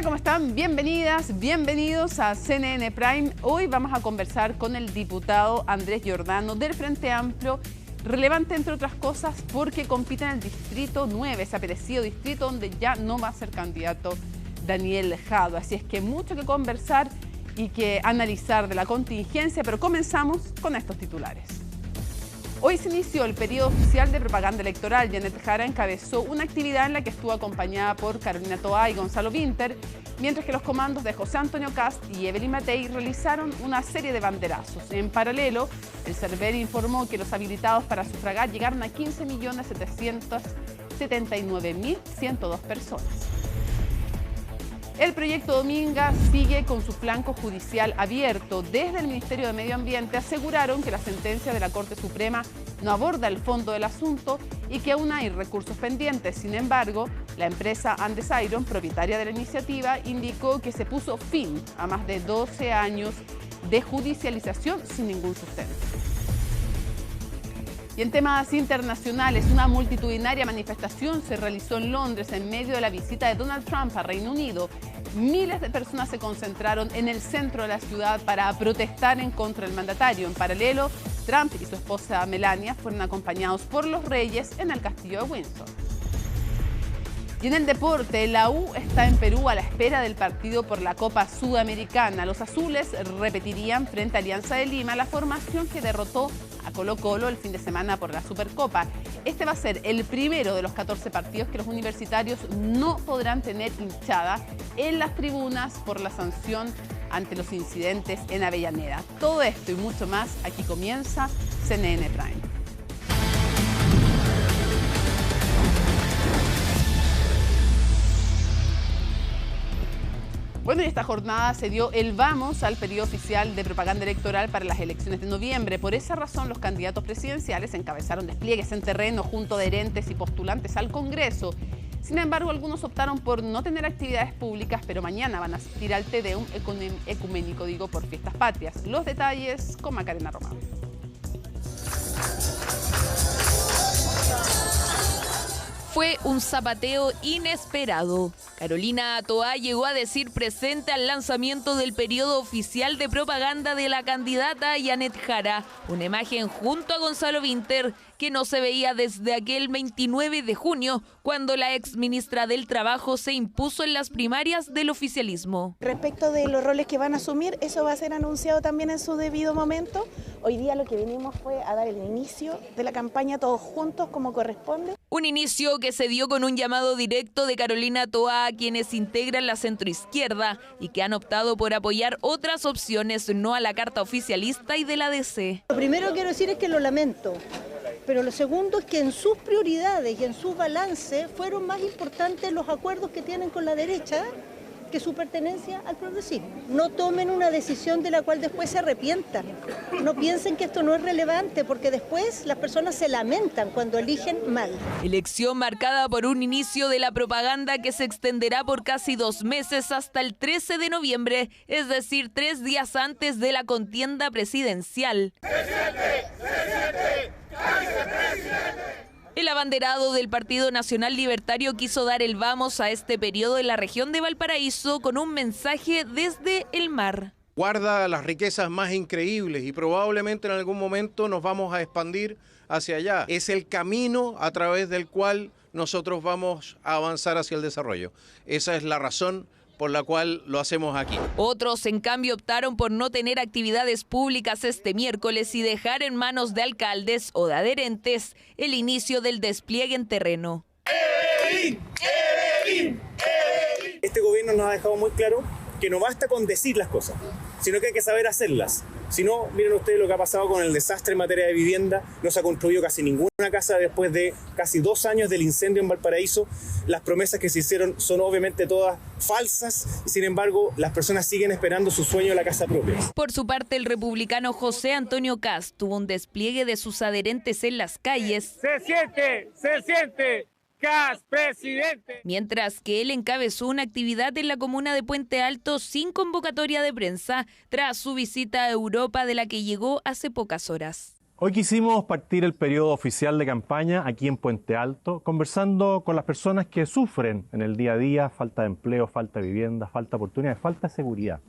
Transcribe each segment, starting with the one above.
Hola, ¿cómo están? Bienvenidas, bienvenidos a CNN Prime. Hoy vamos a conversar con el diputado Andrés Giordano del Frente Amplio, relevante entre otras cosas porque compite en el Distrito 9, ese apelecido distrito donde ya no va a ser candidato Daniel Jadue. Así es que mucho que conversar y que analizar de la contingencia, pero comenzamos con estos titulares. Hoy se inició el periodo oficial de propaganda electoral. Janet Jara encabezó una actividad en la que estuvo acompañada por Carolina Toá y Gonzalo Vinter, mientras que los comandos de José Antonio Kast y Evelyn Matei realizaron una serie de banderazos. En paralelo, el CERVEL informó que los habilitados para sufragar llegaron a 15.779.102 personas. El proyecto Dominga sigue con su flanco judicial abierto. Desde el Ministerio de Medio Ambiente aseguraron que la sentencia de la Corte Suprema no aborda el fondo del asunto y que aún hay recursos pendientes. Sin embargo, la empresa Andes Iron, propietaria de la iniciativa, indicó que se puso fin a más de 12 años de judicialización sin ningún sustento. Y en temas internacionales, una multitudinaria manifestación se realizó en Londres en medio de la visita de Donald Trump a Reino Unido. Miles de personas se concentraron en el centro de la ciudad para protestar en contra del mandatario. En paralelo, Trump y su esposa Melania fueron acompañados por los reyes en el castillo de Windsor. Y en el deporte, la U está en Perú a la espera del partido por la Copa Sudamericana. Los azules repetirían frente a Alianza de Lima la formación que derrotó a Colo-Colo el fin de semana por la Supercopa. Este va a ser el primero de los 14 partidos que los universitarios no podrán tener hinchada en las tribunas por la sanción ante los incidentes en Avellaneda. Todo esto y mucho más, aquí comienza CNN Prime. Bueno, y esta jornada se dio el vamos al periodo oficial de propaganda electoral para las elecciones de noviembre. Por esa razón, los candidatos presidenciales encabezaron despliegues en terreno junto a adherentes y postulantes al Congreso. Sin embargo, algunos optaron por no tener actividades públicas, pero mañana van a asistir al Te Deum ecuménico, por fiestas patrias. Los detalles con Macarena Román. Fue un zapateo inesperado. Carolina Toá llegó a decir presente al lanzamiento del periodo oficial de propaganda de la candidata Janet Jara, una imagen junto a Gonzalo Vinter que no se veía desde aquel 29 de junio, cuando la ex ministra del Trabajo se impuso en las primarias del oficialismo. Respecto de los roles que van a asumir, eso va a ser anunciado también en su debido momento. Hoy día lo que venimos fue a dar el inicio de la campaña todos juntos como corresponde. Un inicio que se dio con un llamado directo de Carolina Toá a quienes integran la centroizquierda y que han optado por apoyar otras opciones no a la carta oficialista y de la DC. Lo primero que quiero decir es que lo lamento, pero lo segundo es que en sus prioridades y en su balance fueron más importantes los acuerdos que tienen con la derecha que su pertenencia al progresismo. No tomen una decisión de la cual después se arrepientan. No piensen que esto no es relevante, porque después las personas se lamentan cuando eligen mal. Elección marcada por un inicio de la propaganda que se extenderá por casi 2 meses hasta el 13 de noviembre, es decir, 3 días antes de la contienda presidencial. El abanderado del Partido Nacional Libertario quiso dar el vamos a este periodo en la región de Valparaíso con un mensaje desde el mar. Guarda las riquezas más increíbles y probablemente en algún momento nos vamos a expandir hacia allá. Es el camino a través del cual nosotros vamos a avanzar hacia el desarrollo. Esa es la razón por la cual lo hacemos aquí. Otros, en cambio, optaron por no tener actividades públicas este miércoles y dejar en manos de alcaldes o de adherentes el inicio del despliegue en terreno. Este gobierno nos ha dejado muy claro que no basta con decir las cosas, sino que hay que saber hacerlas. Si no, miren ustedes lo que ha pasado con el desastre en materia de vivienda. No se ha construido casi ninguna casa después de casi 2 años del incendio en Valparaíso. Las promesas que se hicieron son obviamente todas falsas. Sin embargo, las personas siguen esperando su sueño de la casa propia. Por su parte, el republicano José Antonio Kast tuvo un despliegue de sus adherentes en las calles. Se siente. Kast, presidente. Mientras que él encabezó una actividad en la comuna de Puente Alto sin convocatoria de prensa tras su visita a Europa, de la que llegó hace pocas horas. Hoy quisimos partir el periodo oficial de campaña aquí en Puente Alto, conversando con las personas que sufren en el día a día falta de empleo, falta de vivienda, falta de oportunidades, falta de seguridad.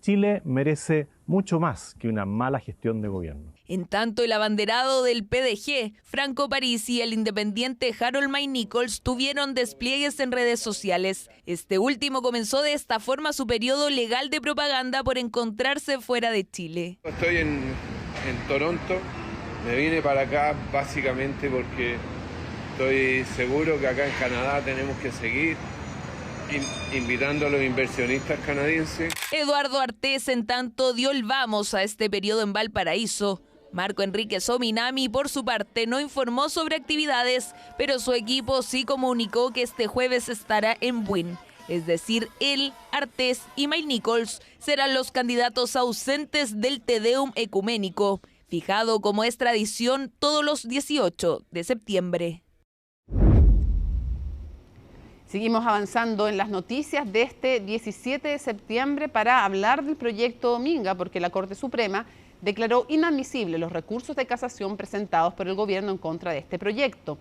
Chile merece mucho más que una mala gestión de gobierno. En tanto, el abanderado del PDG, Franco Parisi, y el independiente Harold May Nichols tuvieron despliegues en redes sociales. Este último comenzó de esta forma su periodo legal de propaganda por encontrarse fuera de Chile. Estoy en Toronto. Me vine para acá básicamente porque estoy seguro que acá en Canadá tenemos que seguir invitando a los inversionistas canadienses. Eduardo Artés, en tanto, dio el vamos a este periodo en Valparaíso. Marco Enrique Sominami, por su parte, no informó sobre actividades, pero su equipo sí comunicó que este jueves estará en Buin. Es decir, él, Artés y May Nichols serán los candidatos ausentes del Te Deum ecuménico, fijado como es tradición todos los 18 de septiembre. Seguimos avanzando en las noticias de este 17 de septiembre para hablar del proyecto Dominga, porque la Corte Suprema declaró inadmisibles los recursos de casación presentados por el gobierno en contra de este proyecto.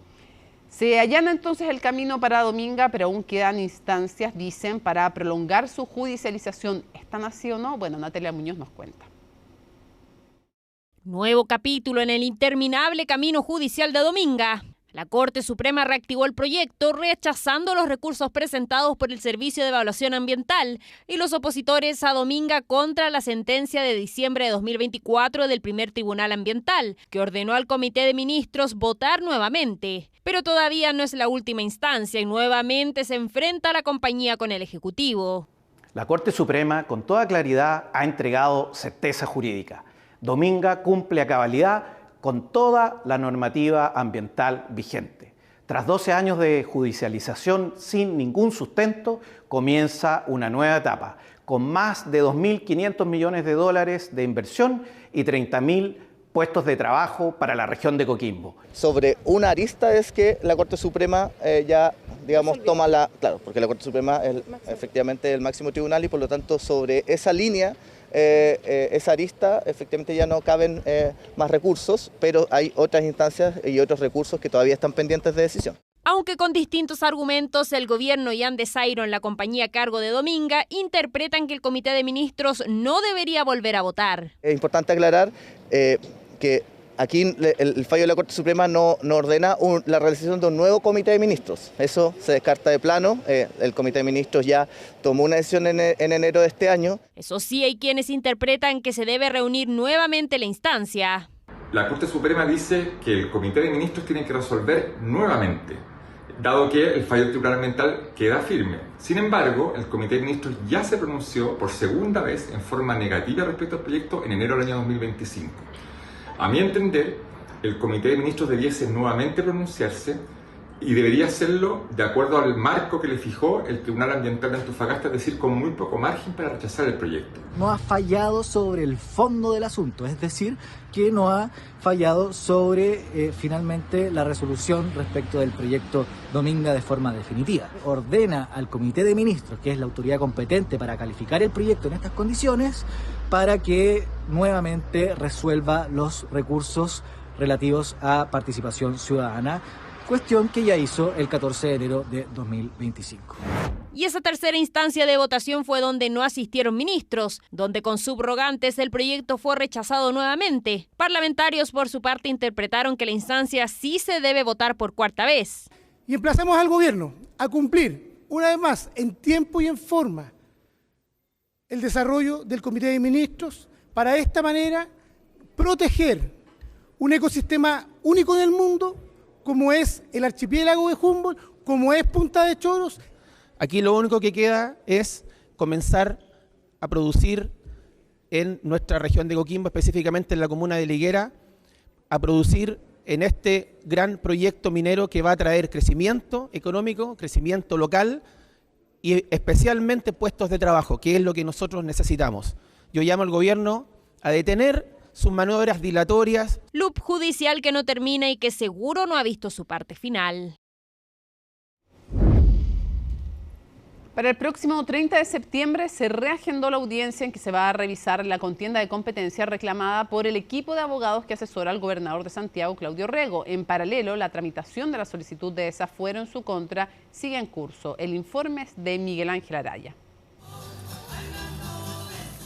Se allana entonces el camino para Dominga, pero aún quedan instancias, dicen, para prolongar su judicialización. ¿Están así o no? Bueno, Natalia Muñoz nos cuenta. Nuevo capítulo en el interminable camino judicial de Dominga. La Corte Suprema reactivó el proyecto rechazando los recursos presentados por el Servicio de Evaluación Ambiental y los opositores a Dominga contra la sentencia de diciembre de 2024 del primer Tribunal Ambiental, que ordenó al Comité de Ministros votar nuevamente. Pero todavía no es la última instancia y nuevamente se enfrenta la compañía con el Ejecutivo. La Corte Suprema, con toda claridad, ha entregado certeza jurídica. Dominga cumple a cabalidad con toda la normativa ambiental vigente. Tras 12 años de judicialización sin ningún sustento, comienza una nueva etapa, con más de 2.500 millones de dólares de inversión y 30.000 puestos de trabajo para la región de Coquimbo. Sobre una arista es que la Corte Suprema ya, digamos, toma la... Claro, porque la Corte Suprema es efectivamente el máximo tribunal y por lo tanto sobre esa línea, esa arista, efectivamente ya no caben más recursos, pero hay otras instancias y otros recursos que todavía están pendientes de decisión. Aunque con distintos argumentos, el gobierno y Andes Iron, la compañía a cargo de Dominga, interpretan que el Comité de Ministros no debería volver a votar. Es importante aclarar que aquí el fallo de la Corte Suprema no ordena la realización de un nuevo Comité de Ministros. Eso se descarta de plano. El Comité de Ministros ya tomó una decisión en enero de este año. Eso sí, hay quienes interpretan que se debe reunir nuevamente la instancia. La Corte Suprema dice que el Comité de Ministros tiene que resolver nuevamente, dado que el fallo del Tribunal Ambiental queda firme. Sin embargo, el Comité de Ministros ya se pronunció por segunda vez en forma negativa respecto al proyecto en enero del año 2025. A mi entender, el Comité de Ministros debiese nuevamente pronunciarse y debería hacerlo de acuerdo al marco que le fijó el Tribunal Ambiental de Antofagasta, es decir, con muy poco margen para rechazar el proyecto. No ha fallado sobre el fondo del asunto, es decir, que no ha fallado sobre finalmente la resolución respecto del proyecto Dominga de forma definitiva. Ordena al Comité de Ministros, que es la autoridad competente para calificar el proyecto en estas condiciones, para que nuevamente resuelva los recursos relativos a participación ciudadana, cuestión que ya hizo el 14 de enero de 2025. Y esa tercera instancia de votación fue donde no asistieron ministros, donde con subrogantes el proyecto fue rechazado nuevamente. Parlamentarios, por su parte, interpretaron que la instancia sí se debe votar por cuarta vez. Y emplazamos al gobierno a cumplir, una vez más, en tiempo y en forma, el desarrollo del Comité de Ministros, para de esta manera proteger un ecosistema único en el mundo, como es el archipiélago de Humboldt, como es Punta de Choros. Aquí lo único que queda es comenzar a producir en nuestra región de Coquimbo, específicamente en la comuna de Liguera, a producir en este gran proyecto minero que va a traer crecimiento económico, crecimiento local y especialmente puestos de trabajo, que es lo que nosotros necesitamos. Yo llamo al gobierno a detener sus maniobras dilatorias. Loop judicial que no termina y que seguro no ha visto su parte final. Para el próximo 30 de septiembre se reagendó la audiencia en que se va a revisar la contienda de competencia reclamada por el equipo de abogados que asesora al gobernador de Santiago, Claudio Rego. En paralelo, la tramitación de la solicitud de desafuero en su contra sigue en curso. El informe es de Miguel Ángel Araya.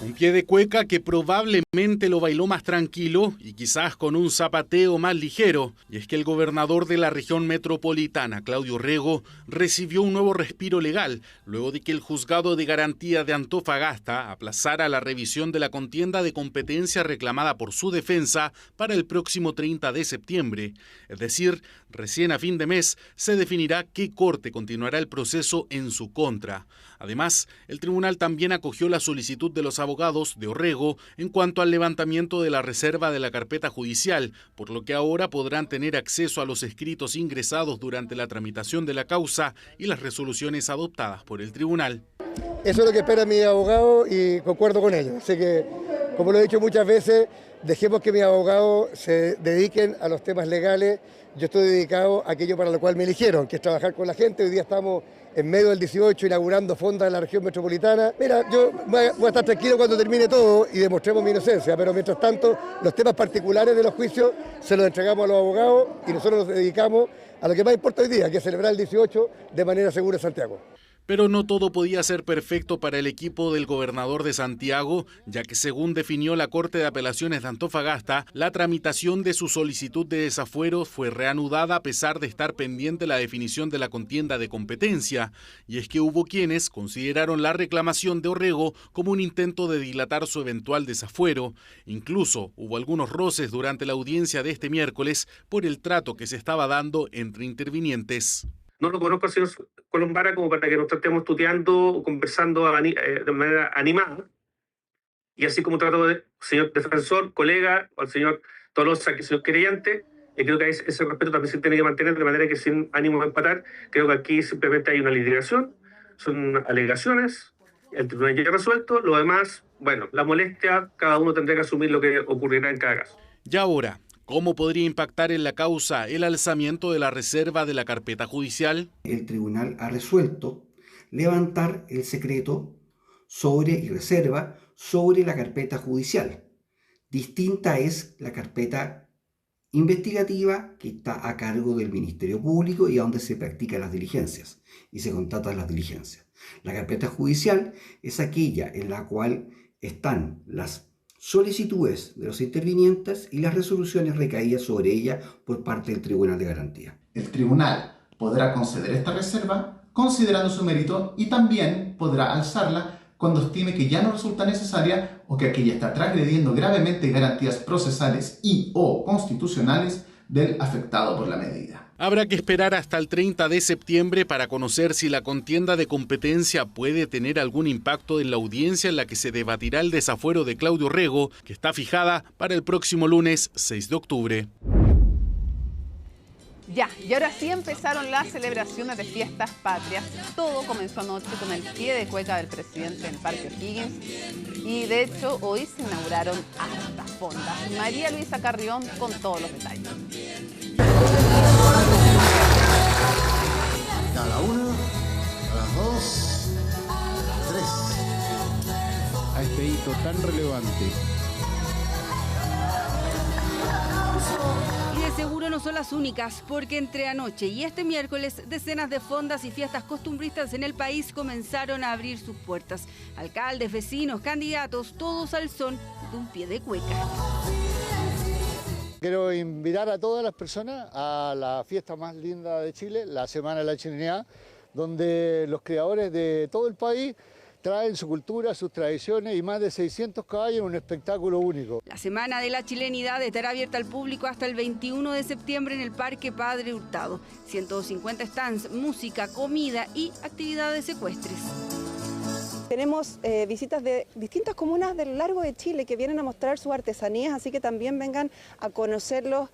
Un pie de cueca que probablemente lo bailó más tranquilo y quizás con un zapateo más ligero. Y es que el gobernador de la región metropolitana, Claudio Rego, recibió un nuevo respiro legal luego de que el juzgado de garantía de Antofagasta aplazara la revisión de la contienda de competencia reclamada por su defensa para el próximo 30 de septiembre. Es decir, recién a fin de mes se definirá qué corte continuará el proceso en su contra. Además, el tribunal también acogió la solicitud de los abogados de Orrego en cuanto al levantamiento de la reserva de la carpeta judicial, por lo que ahora podrán tener acceso a los escritos ingresados durante la tramitación de la causa y las resoluciones adoptadas por el tribunal. Eso es lo que espera mi abogado y concuerdo con ellos. Así que, como lo he dicho muchas veces, dejemos que mis abogados se dediquen a los temas legales. Yo estoy dedicado a aquello para lo cual me eligieron, que es trabajar con la gente. Hoy día estamos en medio del 18 inaugurando fondas en la región metropolitana. Mira, yo voy a estar tranquilo cuando termine todo y demostremos mi inocencia, pero mientras tanto los temas particulares de los juicios se los entregamos a los abogados y nosotros nos dedicamos a lo que más importa hoy día, que es celebrar el 18 de manera segura en Santiago. Pero no todo podía ser perfecto para el equipo del gobernador de Santiago, ya que según definió la Corte de Apelaciones de Antofagasta, la tramitación de su solicitud de desafuero fue reanudada a pesar de estar pendiente la definición de la contienda de competencia. Y es que hubo quienes consideraron la reclamación de Orrego como un intento de dilatar su eventual desafuero. Incluso hubo algunos roces durante la audiencia de este miércoles por el trato que se estaba dando entre intervinientes. No lo conozco al señor Colombara como para que nos estemos tuteando o conversando de manera animada. Y así como trato de señor defensor, colega, o al señor Tolosa, que es el señor querellante, creo que ese respeto también se tiene que mantener de manera que sin ánimo de empatar, creo que aquí simplemente hay una litigación, son alegaciones, el tribunal ya ha resuelto, lo demás, bueno, la molestia, cada uno tendrá que asumir lo que ocurrirá en cada caso. Y ahora, ¿cómo podría impactar en la causa el alzamiento de la reserva de la carpeta judicial? El tribunal ha resuelto levantar el secreto y reserva sobre la carpeta judicial. Distinta es la carpeta investigativa que está a cargo del Ministerio Público y a donde se practican las diligencias y se contratan las diligencias. La carpeta judicial es aquella en la cual están las solicitudes de los intervinientes y las resoluciones recaídas sobre ella por parte del Tribunal de Garantía. El tribunal podrá conceder esta reserva considerando su mérito y también podrá alzarla cuando estime que ya no resulta necesaria o que aquella está transgrediendo gravemente garantías procesales y o constitucionales del afectado por la medida. Habrá que esperar hasta el 30 de septiembre para conocer si la contienda de competencia puede tener algún impacto en la audiencia en la que se debatirá el desafuero de Claudio Rego, que está fijada para el próximo lunes 6 de octubre. Ya, y ahora sí empezaron las celebraciones de fiestas patrias. Todo comenzó anoche con el pie de cueca del presidente en Parque O'Higgins. Y de hecho, hoy se inauguraron hartas fondas. María Luisa Carrión con todos los detalles. A la 1, a las 2, 3. A este hito tan relevante. Y de seguro no son las únicas, porque entre anoche y este miércoles decenas de fondas y fiestas costumbristas en el país comenzaron a abrir sus puertas. Alcaldes, vecinos, candidatos, todos al son de un pie de cueca. Quiero invitar a todas las personas a la fiesta más linda de Chile, la Semana de la Chilenidad, donde los creadores de todo el país traen su cultura, sus tradiciones y más de 600 caballos en un espectáculo único. La Semana de la Chilenidad estará abierta al público hasta el 21 de septiembre en el Parque Padre Hurtado. 150 stands, música, comida y actividades ecuestres. Tenemos visitas de distintas comunas de lo largo de Chile que vienen a mostrar sus artesanías, así que también vengan a conocerlos,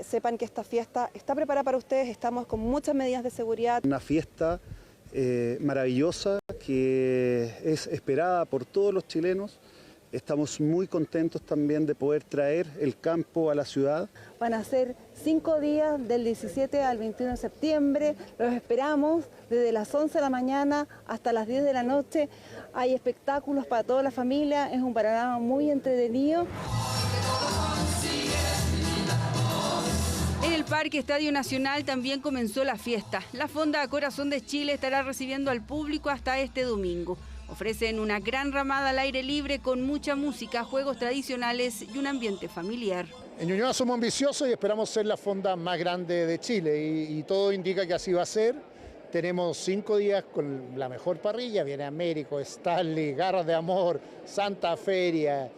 sepan que esta fiesta está preparada para ustedes, estamos con muchas medidas de seguridad. Una fiesta maravillosa que es esperada por todos los chilenos Estamos muy contentos también de poder traer el campo a la ciudad. Van a ser 5 días del 17 al 21 de septiembre. Los esperamos desde las 11 de la mañana hasta las 10 de la noche. Hay espectáculos para toda la familia. Es un panorama muy entretenido. En el Parque Estadio Nacional también comenzó la fiesta. La Fonda Corazón de Chile estará recibiendo al público hasta este domingo. Ofrecen una gran ramada al aire libre con mucha música, juegos tradicionales y un ambiente familiar. En Ñuñoa somos ambiciosos y esperamos ser la fonda más grande de Chile y todo indica que así va a ser. Tenemos 5 días con la mejor parrilla, viene Américo, Stanley, Garras de Amor, Santa Feria,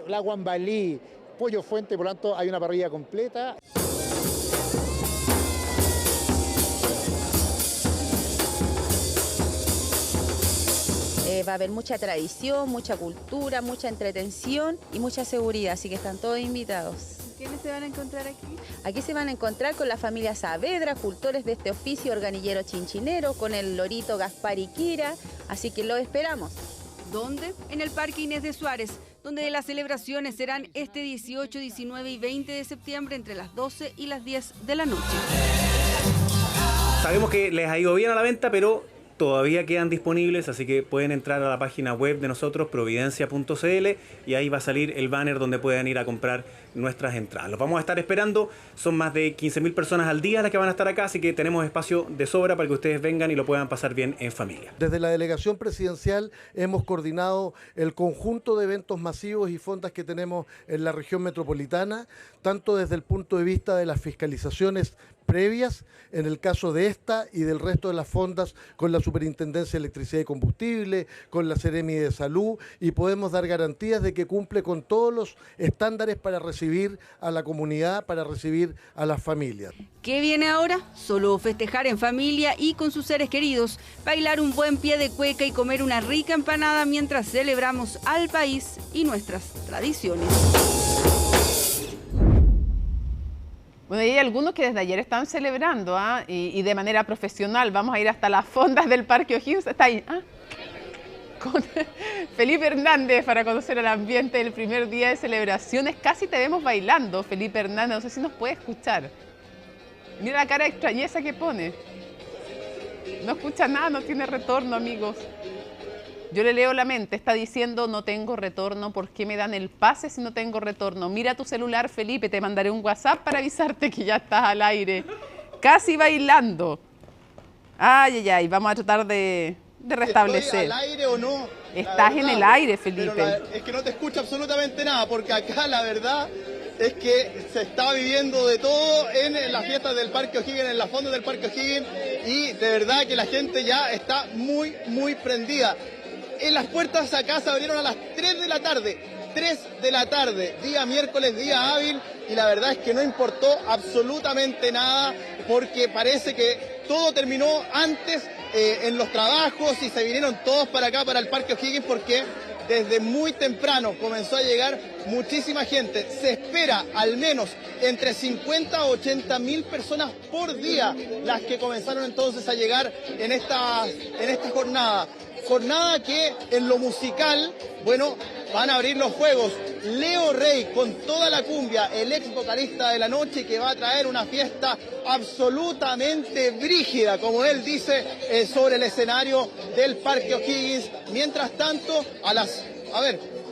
la Guambalí, Pollo Fuente, por lo tanto hay una parrilla completa. Va a haber mucha tradición, mucha cultura, mucha entretención y mucha seguridad, así que están todos invitados. ¿Quiénes se van a encontrar aquí? Aquí se van a encontrar con la familia Saavedra, cultores de este oficio, organillero chinchinero, con el lorito Gaspar y Kira, así que lo esperamos. ¿Dónde? En el Parque Inés de Suárez, donde las celebraciones serán este 18, 19 y 20 de septiembre entre las 12 y las 10 de la noche. Sabemos que les ha ido bien a la venta, pero todavía quedan disponibles, así que pueden entrar a la página web de nosotros, providencia.cl, y ahí va a salir el banner donde puedan ir a comprar nuestras entradas. Los vamos a estar esperando, son más de 15.000 personas al día las que van a estar acá, así que tenemos espacio de sobra para que ustedes vengan y lo puedan pasar bien en familia. Desde la delegación presidencial hemos coordinado el conjunto de eventos masivos y fondas que tenemos en la región metropolitana, tanto desde el punto de vista de las fiscalizaciones previas, en el caso de esta y del resto de las fondas, con la Superintendencia de Electricidad y Combustible, con la Seremi de Salud, y podemos dar garantías de que cumple con todos los estándares para recibir a la comunidad, para recibir a las familias. ¿Qué viene ahora? Solo festejar en familia y con sus seres queridos, bailar un buen pie de cueca y comer una rica empanada mientras celebramos al país y nuestras tradiciones. Bueno, y hay algunos que desde ayer están celebrando y de manera profesional. Vamos a ir hasta las fondas del Parque O'Higgins. Está ahí, con Felipe Hernández para conocer el ambiente del primer día de celebraciones. Casi te vemos bailando, Felipe Hernández. No sé si nos puede escuchar. Mira la cara de extrañeza que pone. No escucha nada, no tiene retorno, amigos. Yo le leo la mente, está diciendo no tengo retorno, ¿por qué me dan el pase si no tengo retorno? Mira tu celular, Felipe, te mandaré un WhatsApp para avisarte que ya estás al aire. Casi bailando. Ay, vamos a tratar de restablecer. ¿Estoy al aire o no? Estás en el aire, Felipe. Es que no te escucho absolutamente nada, porque acá la verdad es que se está viviendo de todo en las fiestas del Parque O'Higgins, en las fondas del Parque O'Higgins, y de verdad que la gente ya está muy, muy prendida. En las puertas acá se abrieron a las 3 de la tarde. 3 de la tarde, día miércoles, día hábil, y la verdad es que no importó absolutamente nada porque parece que todo terminó antes en los trabajos y se vinieron todos para acá, para el Parque O'Higgins, porque desde muy temprano comenzó a llegar muchísima gente. Se espera al menos entre 50 a 80 mil personas por día las que comenzaron entonces a llegar en esta jornada. Jornada que en lo musical, bueno, van a abrir los juegos Leo Rey con toda la cumbia, el ex vocalista de la noche, que va a traer una fiesta absolutamente brígida, como él dice, sobre el escenario del Parque O'Higgins. Mientras tanto,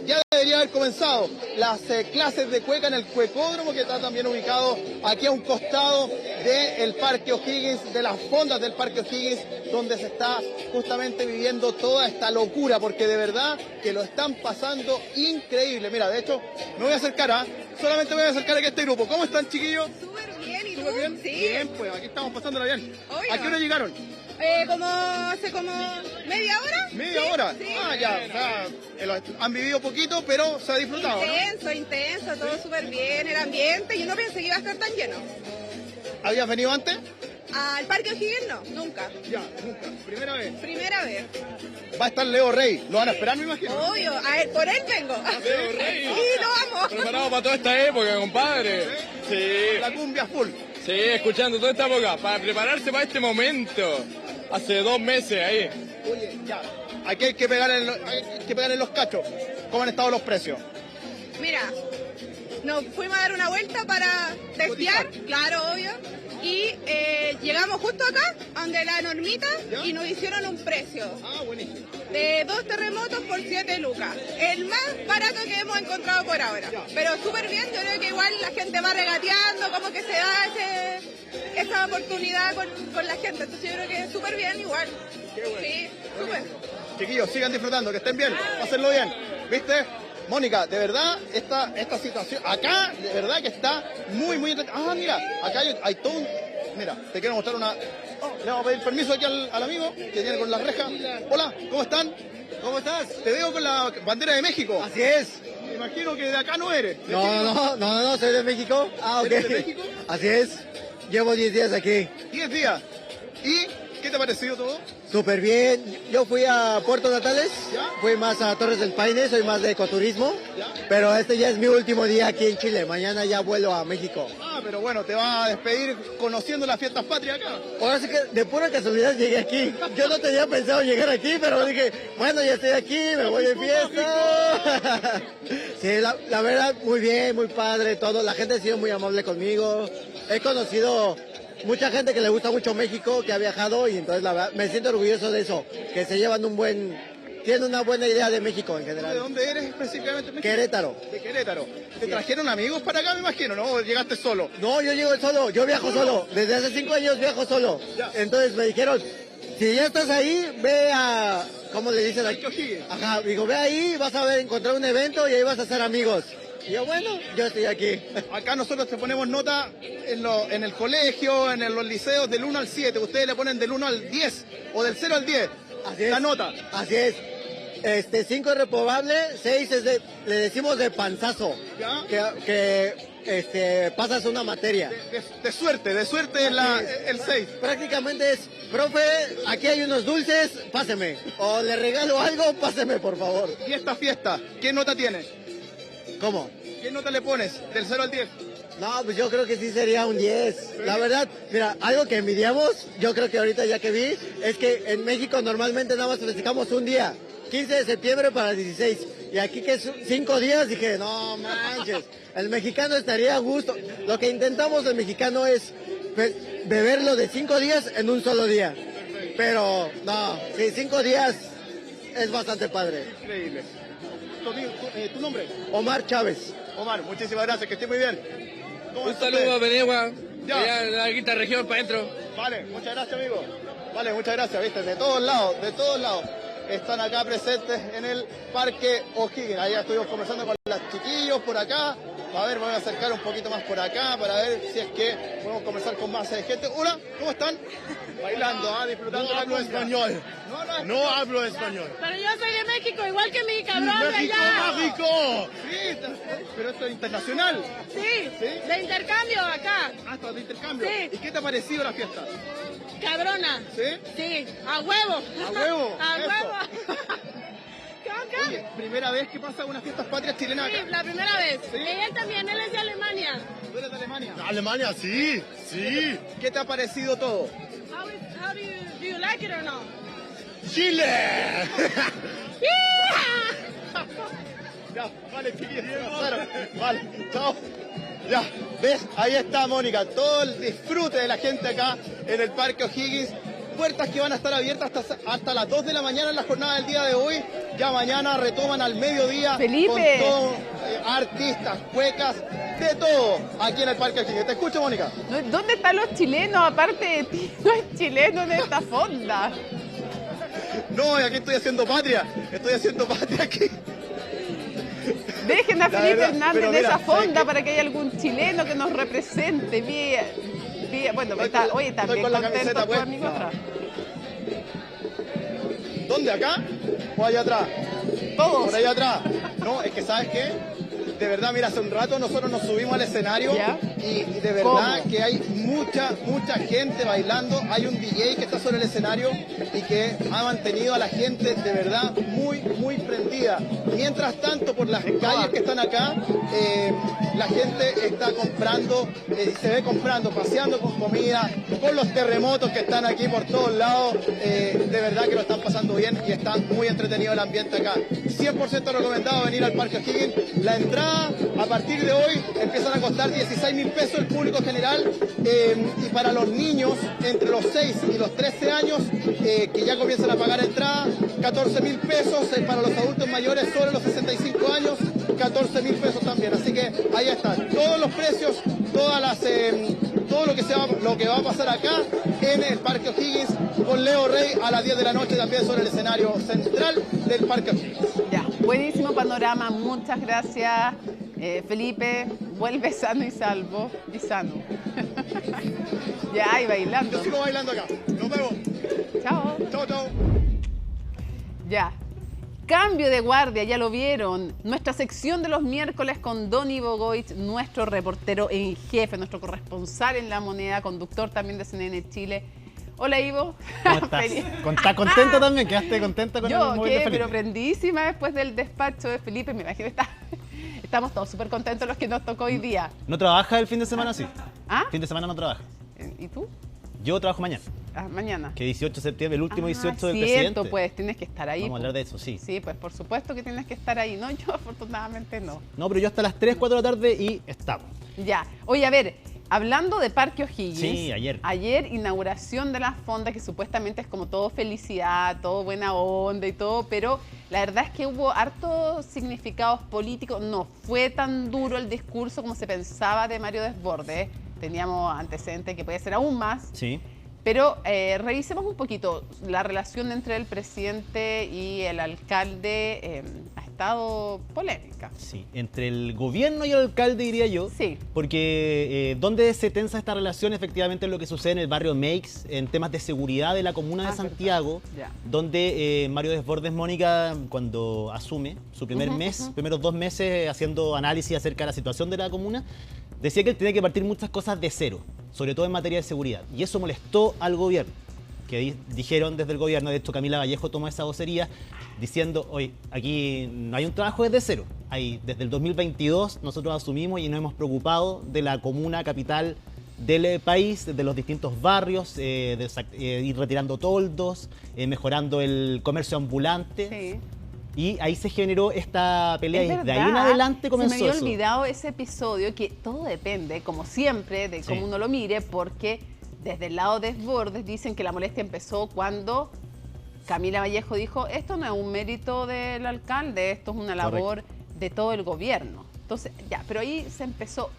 ya debería haber comenzado las clases de cueca en el cuecódromo, que está también ubicado aquí a un costado del Parque O'Higgins, de las fondas del Parque O'Higgins, donde se está justamente viviendo toda esta locura, porque de verdad que lo están pasando increíble. Mira, de hecho, me voy a acercar, solamente me voy a acercar aquí a este grupo. ¿Cómo están, chiquillos? Súper bien, ¿y tú? ¿Súper bien? Sí. Bien, pues aquí estamos pasándola bien. Obvio. ¿A qué hora llegaron? Hace como media hora. ¿Media hora? Sí. Ya, o sea, han vivido poquito, pero se ha disfrutado, Intenso, todo súper bien, el ambiente. Yo no pensé que iba a estar tan lleno. ¿Habías venido antes? Al Parque O'Higgins no, nunca. Ya, nunca. ¿Primera vez? Primera vez. Va a estar Leo Rey, ¿lo van a esperar, me imagino? Obvio, por él vengo. Leo Rey. Sí, lo vamos. Preparado para toda esta época, compadre. Sí. La cumbia full. Sí, escuchando toda esta época, para prepararse para este momento. Hace 2 meses ahí. Oye, ya, aquí hay que pegar en los cachos. ¿Cómo han estado los precios? Mira, nos fuimos a dar una vuelta para testear, claro, obvio, y llegamos justo acá, donde la normita, ¿ya? Y nos hicieron un precio. Ah, buenísimo. De 2 terremotos por 7 lucas. El más barato que hemos encontrado por ahora. Ya. Pero súper bien, yo creo que igual la gente va regateando, como que se da esa oportunidad con la gente. Entonces yo creo que es súper bien igual. Qué bueno. Sí, súper. Chiquillos, sigan disfrutando, que estén bien, pásenlo bien. ¿Viste? Mónica, de verdad, esta situación, acá, de verdad que está muy entretenida. Ah, mira, acá hay todo un... Mira, te quiero mostrar una... le vamos a pedir permiso aquí al amigo que viene con la reja. Hola, ¿cómo están? ¿Cómo estás? Te veo con la bandera de México. Así es. Me imagino que de acá no eres. No, soy de México. Ah, ok. ¿Eres de México? Así es. Llevo 10 días aquí. 10 días. ¿Y qué te ha parecido todo? Súper bien. Yo fui a Puerto Natales, ¿ya? Fui más a Torres del Paine, soy más de ecoturismo, ¿ya? Pero este ya es mi último día aquí en Chile. Mañana ya vuelo a México. Ah, pero bueno, te vas a despedir conociendo las fiestas patrias acá. Ahora sí que de pura casualidad llegué aquí. Yo no tenía pensado llegar aquí, pero dije, bueno, ya estoy aquí, me voy de fiesta. Sí, la verdad, muy bien, muy padre, todo. La gente ha sido muy amable conmigo. He conocido mucha gente que le gusta mucho México, que ha viajado, y entonces la verdad me siento orgulloso de eso, que se llevan tienen una buena idea de México en general. ¿De dónde eres específicamente? Querétaro. De Querétaro. ¿Te trajeron amigos para acá, me imagino, no? ¿O llegaste solo? No, yo llego solo, yo viajo solo. Desde hace 5 años viajo solo. Ya. Entonces me dijeron, si ya estás ahí, ve a... ¿Cómo le dicen aquí? Ajá, digo, ve ahí, vas a encontrar un evento y ahí vas a hacer amigos. Y yo, bueno, yo estoy aquí. Acá nosotros te ponemos nota en el colegio, en los liceos, del 1 al 7. Ustedes le ponen del 1 al 10 o del 0 al 10. Así es. La nota. Así es. 5 es reprobable, 6 es le decimos de panzazo. ¿Ya? Que pasas una materia. De suerte el 6. Prácticamente es, profe, aquí hay unos dulces, páseme. O le regalo algo, páseme, por favor. ¿Y esta fiesta, qué nota tiene? ¿Cómo? ¿Qué nota le pones? ¿Del 0 al 10? No, pues yo creo que sí sería un 10. La verdad, mira, algo que envidiamos, yo creo que ahorita ya que vi, es que en México normalmente nada más festejamos un día. 15 de septiembre para el 16. Y aquí que es 5 días, dije, no manches, el mexicano estaría a gusto. Lo que intentamos el mexicano es beberlo de 5 días en un solo día. Pero, no, sí, 5 días es bastante padre. Increíble. ¿Tu nombre? Omar Chávez. Omar, muchísimas gracias, que esté muy bien. Un saludo a Benegua, allá en la quinta región, para adentro. Vale, muchas gracias, amigo. Vale, muchas gracias, viste, de todos lados, están acá presentes en el Parque O'Higgins. Ahí estuvimos conversando con los chiquillos por acá. A ver, voy a acercar un poquito más por acá para ver si es que podemos conversar con más gente. Hola, ¿cómo están? Bailando, disfrutando. No hablo español. No hablo español. Pero yo soy de México, igual que mi cabrón de allá. ¡México! Sí, pero esto es internacional. Sí, de intercambio acá. Ah, ¿estás de intercambio? Sí. ¿Y qué te ha parecido la fiesta? Cabrona. ¿Sí? Sí, a huevo. ¿A huevo? A huevo. Oye, ¿primera vez que pasa unas fiestas patrias chilenas acá? Sí, la primera vez. ¿Sí? Él también, él es de Alemania. ¿Tú eres de Alemania? Alemania, sí. ¿Qué te ha parecido todo? How do you like it or no? ¡Chile! Ya, vale, chiquillos, vale, chao. Ya, ¿ves? Ahí está Mónica, todo el disfrute de la gente acá en el Parque O'Higgins. Puertas que van a estar abiertas hasta las 2 de la mañana en la jornada del día de hoy. Ya mañana retoman al mediodía. Felipe. Con todo, artistas, cuecas, de todo aquí en el Parque O'Higgins. ¿Te escucho, Mónica? ¿Dónde están los chilenos? Aparte de ti, no hay chileno en esta fonda. No, aquí estoy haciendo patria. Estoy haciendo patria aquí. Dejen a Felipe Hernández pero de mira, esa fonda para que haya algún chileno que nos represente. Bueno, oye, también con la contento camiseta tu amigo atrás. ¿Dónde? ¿Acá? ¿O allá atrás? Todos. Por allá atrás. No, es que ¿sabes qué? De verdad, mira, hace un rato nosotros nos subimos al escenario. ¿Ya? y de verdad que hay mucha gente bailando. Hay un DJ que está sobre el escenario y que ha mantenido a la gente de verdad muy prendida. Mientras tanto, por las calles que están acá, la gente está comprando, se ve comprando, paseando con comida, con los terremotos que están aquí por todos lados. De verdad que lo están pasando bien y está muy entretenido el ambiente acá. 100% recomendado venir al Parque O'Higgins. La entrada a partir de hoy empiezan a costar 16.000 pesos el público general, y para los niños entre los 6 y los 13 años que ya comienzan a pagar entrada, 14.000 pesos, para los adultos mayores sobre los 65 años, 14.000 pesos también. Así que ahí están todos los precios, todo lo que va a pasar acá en el Parque O'Higgins con Leo Rey a las 10 de la noche también sobre el escenario central del Parque O'Higgins. Ya, buenísimo panorama, muchas gracias. Felipe, vuelve sano y salvo y sano. Ya, y bailando. Yo sigo bailando acá. Nos vemos. Chao. Chao. Ya. Cambio de guardia, ya lo vieron. Nuestra sección de los miércoles con Don Ivo Goich, nuestro reportero en jefe, nuestro corresponsal en La Moneda, conductor también de CNN Chile. Hola, Ivo. ¿Cómo estás? ¿Estás contento también? ¿Quedaste contenta con el móvil de Felipe? Yo pero prendidísima después del despacho de Felipe. Me imagino que estamos todos súper contentos los que nos tocó hoy día. ¿No trabajas el fin de semana, sí? ¿Ah? ¿Fin de semana no trabajas? ¿Y tú? Yo trabajo mañana. Mañana. Que 18 de septiembre, el último 18 del presidente. Cierto, pues tienes que estar ahí. Vamos a hablar de eso, sí. Sí, pues por supuesto que tienes que estar ahí. No, yo afortunadamente no. No, pero yo hasta las 3, 4 de la tarde y estamos. Ya. Oye, a ver, hablando de Parque O'Higgins. Sí, ayer. Ayer, inauguración de la fonda, que supuestamente es como todo felicidad, todo buena onda y todo, pero la verdad es que hubo hartos significados políticos. No fue tan duro el discurso como se pensaba de Mario Desbordes. Teníamos antecedentes que podía ser aún más. Sí. Pero revisemos un poquito la relación entre el presidente y el alcalde. Ha estado polémica. Sí, entre el gobierno y el alcalde, diría yo. Sí. Porque donde se tensa esta relación efectivamente es lo que sucede en el barrio Meix, en temas de seguridad de la comuna de Santiago, donde Mario Desbordes, Mónica, cuando asume su primer mes, primeros 2 meses haciendo análisis acerca de la situación de la comuna, decía que él tenía que partir muchas cosas de cero, sobre todo en materia de seguridad. Y eso molestó al gobierno, que dijeron desde el gobierno, de hecho Camila Vallejo tomó esa vocería, diciendo, oye, aquí no hay un trabajo desde cero. Desde el 2022 nosotros asumimos y nos hemos preocupado de la comuna capital del país, de los distintos barrios, ir retirando toldos, mejorando el comercio ambulante. Sí. Y ahí se generó esta pelea y de ahí en adelante comenzó Se me había eso. olvidado ese episodio, que todo depende, como siempre, de cómo uno lo mire, porque desde el lado de Desbordes dicen que la molestia empezó cuando Camila Vallejo dijo, esto no es un mérito del alcalde, esto es una labor de todo el gobierno. Entonces, ya, pero ahí se empezó,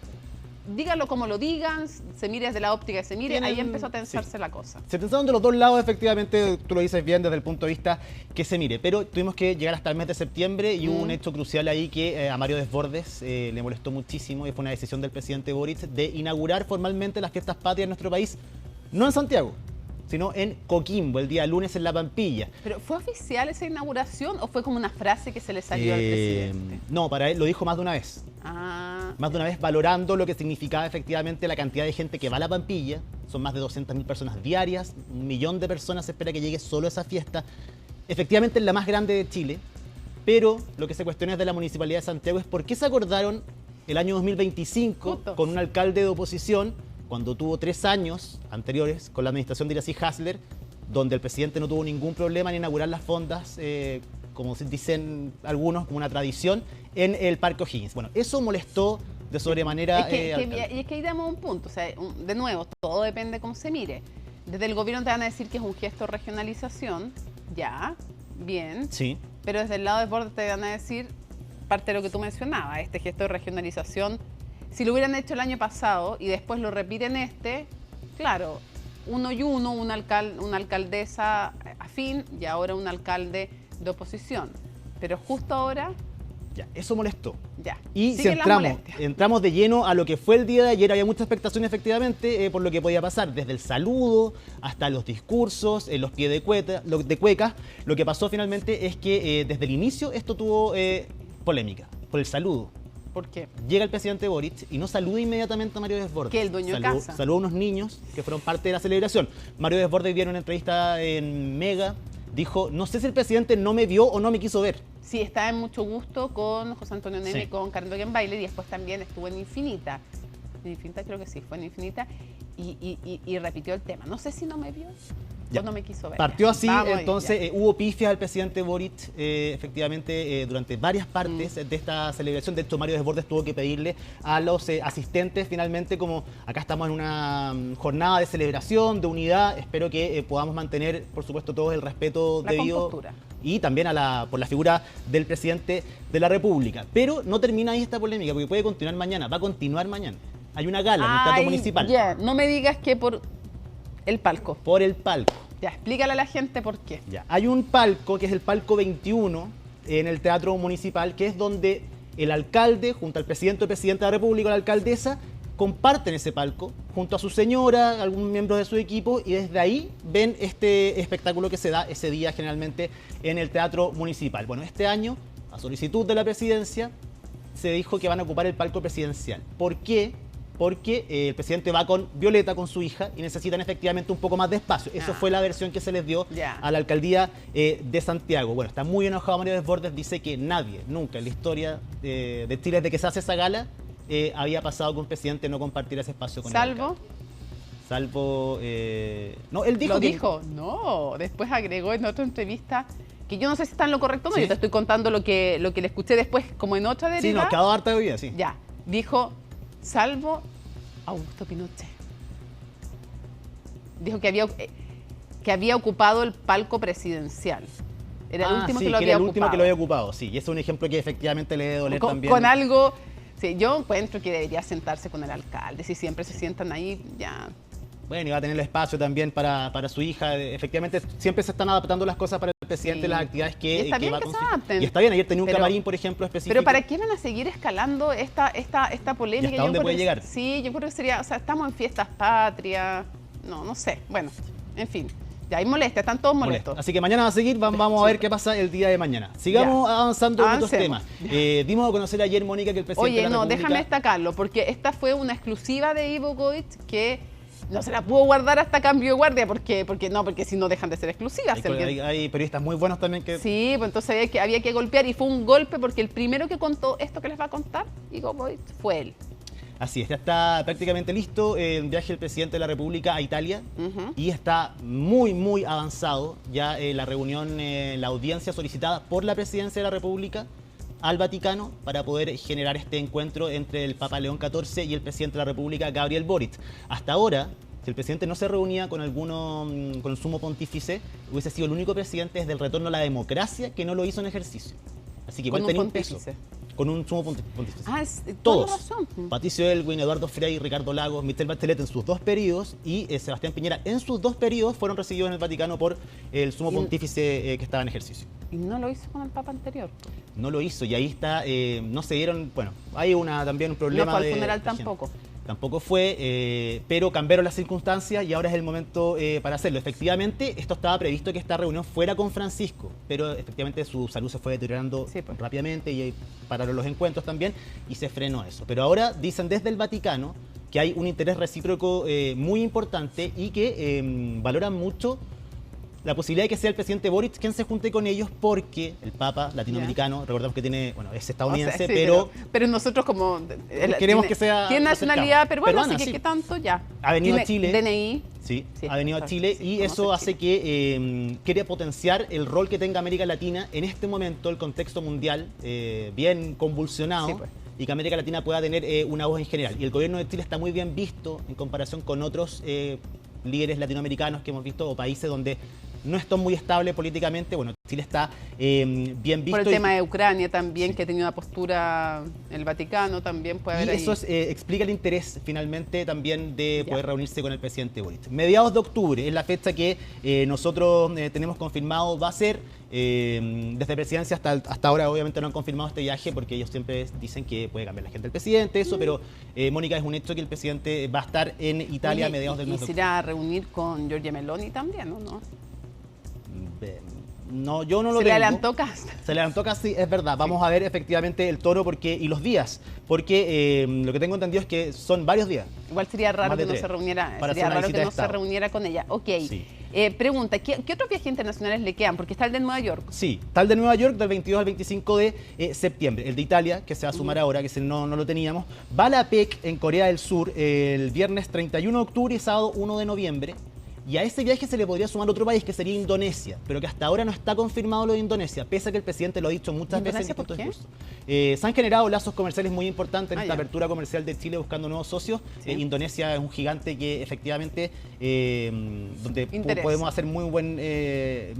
díganlo como lo digan, se mire desde la óptica que se mire, ahí empezó a tensarse la cosa. Se tensaron de los dos lados, efectivamente, tú lo dices bien desde el punto de vista que se mire, pero tuvimos que llegar hasta el mes de septiembre y hubo un hecho crucial ahí que a Mario Desbordes le molestó muchísimo y fue una decisión del presidente Boric de inaugurar formalmente las fiestas patrias en nuestro país, no en Santiago, sino en Coquimbo, el día lunes en La Pampilla. ¿Pero fue oficial esa inauguración o fue como una frase que se le salió al presidente? No, para él lo dijo más de una vez. Más de una vez valorando lo que significaba efectivamente la cantidad de gente que va a La Pampilla. Son más de 200.000 personas diarias, 1 millón de personas se espera que llegue solo a esa fiesta. Efectivamente es la más grande de Chile, pero lo que se cuestiona desde la Municipalidad de Santiago es por qué se acordaron el año 2025 con un alcalde de oposición cuando tuvo 3 años anteriores con la administración de Iracy Hasler, donde el presidente no tuvo ningún problema en inaugurar las fondas, como dicen algunos, como una tradición, en el Parque O'Higgins. Bueno, eso molestó de sobremanera. Y es que ahí damos un punto, o sea, de nuevo, todo depende de cómo se mire. Desde el gobierno te van a decir que es un gesto de regionalización, ya, bien. Sí. Pero desde el lado de Desbordes te van a decir, parte de lo que tú mencionabas, este gesto de regionalización, si lo hubieran hecho el año pasado y después lo repiten claro, uno y uno, una alcaldesa afín y ahora un alcalde de oposición. Pero justo ahora... Ya, eso molestó. Ya. Y si entramos de lleno a lo que fue el día de ayer, había mucha expectación efectivamente por lo que podía pasar, desde el saludo hasta los discursos, los pies de cueca. Lo que pasó finalmente es que desde el inicio esto tuvo polémica por el saludo. ¿Por qué? Llega el presidente Boric y no saluda inmediatamente a Mario Desbordes. ¿Que el dueño de casa? Saluda a unos niños que fueron parte de la celebración. Mario Desbordes dio una entrevista en Mega, dijo, no sé si el presidente no me vio o no me quiso ver. Sí, estaba en Mucho Gusto con José Antonio Neme, Sí. con Karen Baile, y después también estuvo en Infinita. En Infinita creo que sí, fue en Infinita, y repitió el tema. No sé si no me vio o no me quiso ver. Partió así, Vamos, entonces hubo pifias al presidente Boric, efectivamente, durante varias partes de esta celebración. De hecho, Mario Desbordes tuvo que pedirle a los asistentes, finalmente, como acá estamos en una jornada de celebración, de unidad, espero que podamos mantener, por supuesto, todos el respeto La debido. compostura. Y también por la figura del presidente de la República. Pero no termina ahí esta polémica, porque puede continuar mañana, va a continuar mañana. Hay una gala en el Teatro Municipal. Ya, no me digas que por el palco. Por el palco. Ya, explícale a la gente por qué. Ya. Hay un palco, que es el palco 21, en el Teatro Municipal, que es donde el alcalde, junto al presidente o presidenta de la República, la alcaldesa, comparten ese palco junto a su señora, algún miembro de su equipo, y desde ahí ven este espectáculo que se da ese día generalmente en el Teatro Municipal. Bueno, este año, a solicitud de la presidencia, se dijo que van a ocupar el palco presidencial. ¿Por qué? Porque el presidente va con Violeta, con su hija, y necesitan efectivamente un poco más de espacio. Eso fue la versión que se les dio a la alcaldía de Santiago. Bueno, está muy enojado Mario Desbordes, dice que nadie, nunca en la historia de Chile, desde que se hace esa gala, había pasado que un presidente no compartiera ese espacio con ¿Salvo? el alcalde. Salvo... no, él dijo ¿Lo que... dijo? No, después agregó en otra entrevista que yo no sé si está en lo correcto o no, ¿Sí? yo te estoy contando lo que le escuché después, como en otra derivada. Sí, no, quedó harta de vida, sí. Ya, dijo, salvo Augusto Pinochet. Dijo que había ocupado el palco presidencial. Era el último sí, que lo que había era el último ocupado. que lo había ocupado, sí. Y ese es un ejemplo que efectivamente le debe doler también. Con algo... Sí, yo encuentro que debería sentarse con el alcalde. Si siempre se sientan ahí, ya... Bueno, y va a tener el espacio también para su hija. Efectivamente, siempre se están adaptando las cosas para el presidente, las actividades que, Y está bien va que con se su hija. adapten. Y está bien, ayer tenía un Pero- camarín, por ejemplo, específico. Pero ¿para qué van a seguir escalando esta polémica? ¿Y hasta dónde Yo puede creo- llegar? Sí, yo creo que sería... O sea, estamos en fiestas patrias. No sé. Bueno, en fin. Ya hay molestia, están todos molestos. Así que mañana va a seguir, vamos a ver qué pasa el día de mañana. Sigamos avanzando en otros Avancemos. temas. Dimos a conocer ayer, Mónica, que el presidente Oye, de la no, República... déjame destacarlo, porque esta fue una exclusiva de Ivo Goich que no se la pudo guardar hasta cambio de guardia, porque si no dejan de ser exclusivas. Si alguien- Hay periodistas muy buenos también que... Sí, pues entonces había que golpear, y fue un golpe porque el primero que contó esto que les va a contar, Ivo Goich, fue él. Así es, ya está prácticamente listo el viaje del presidente de la República a Italia y está muy, muy avanzado ya la reunión, la audiencia solicitada por la presidencia de la República al Vaticano para poder generar este encuentro entre el Papa León XIV y el presidente de la República, Gabriel Boric. Hasta ahora, si el presidente no se reunía con con el sumo pontífice, hubiese sido el único presidente desde el retorno a la democracia que no lo hizo en ejercicio. Así que igual Con un tenía un peso. pontífice. Con un sumo pontífice. Ah, es Todos. toda razón. Patricio Elwin, Eduardo Frei, Ricardo Lagos, Michelle Bachelet en sus 2 periodos y Sebastián Piñera en sus 2 periodos fueron recibidos en el Vaticano por el sumo pontífice que estaba en ejercicio. Y no lo hizo con el Papa anterior. No lo hizo y ahí está, no se dieron, bueno, hay también un problema No fue al de... funeral de gente. tampoco. Tampoco fue, pero cambiaron las circunstancias y ahora es el momento para hacerlo. Efectivamente, esto estaba previsto que esta reunión fuera con Francisco, pero efectivamente su salud se fue deteriorando rápidamente y pararon los encuentros también y se frenó eso. Pero ahora dicen desde el Vaticano que hay un interés recíproco muy importante y que valoran mucho la posibilidad de que sea el presidente Boric quien se junte con ellos porque el Papa latinoamericano, recordamos que tiene, bueno, es estadounidense, O sea, sí, pero nosotros como... queremos que sea Tiene más nacionalidad cercano. peruana, así que sí. ¿qué tanto? Ya. Ha venido a Tiene Chile. DNI. Sí, Sí, ha venido a Chile y conoce eso hace que quiere potenciar el rol que tenga América Latina en este momento, el contexto mundial bien convulsionado. Sí, pues. Y que América Latina pueda tener una voz en general. Y el gobierno de Chile está muy bien visto en comparación con otros líderes latinoamericanos que hemos visto o países donde no está muy estable políticamente. Bueno, Chile está bien visto. Por el y- tema de Ucrania también, que ha tenido una postura el Vaticano, también puede Y haber eso ahí. explica el interés finalmente también de poder reunirse con el presidente Boric. Mediados de octubre es la fecha que nosotros tenemos confirmado va a ser. Desde presidencia hasta ahora obviamente no han confirmado este viaje porque ellos siempre dicen que puede cambiar la gente del presidente, eso, pero Mónica, es un hecho que el presidente va a estar en Italia a Oye, mediados del mes y de se irá a reunir con Giorgia Meloni también, ¿o no? octubre. No, yo no lo ¿Se tengo. le adelantó Kast? Se le adelantó Kast, sí, es verdad. Vamos a ver efectivamente el tono y los días, porque lo que tengo entendido es que son varios días. Igual sería raro que no se reuniera, se reuniera con ella. Ok. Sí. Pregunta, ¿qué otros viajes internacionales le quedan? Porque está el de Nueva York. Sí, está el de Nueva York del 22 al 25 de septiembre. El de Italia, que se va a sumar ahora, que no lo teníamos. Va a la PEC en Corea del Sur el viernes 31 de octubre y sábado 1 de noviembre. Y a ese viaje se le podría sumar otro país, que sería Indonesia, pero que hasta ahora no está confirmado lo de Indonesia, pese a que el presidente lo ha dicho muchas veces en distintos discursos. Se han generado lazos comerciales muy importantes en esta apertura comercial de Chile buscando nuevos socios. Indonesia es un gigante que efectivamente, donde podemos hacer muy buen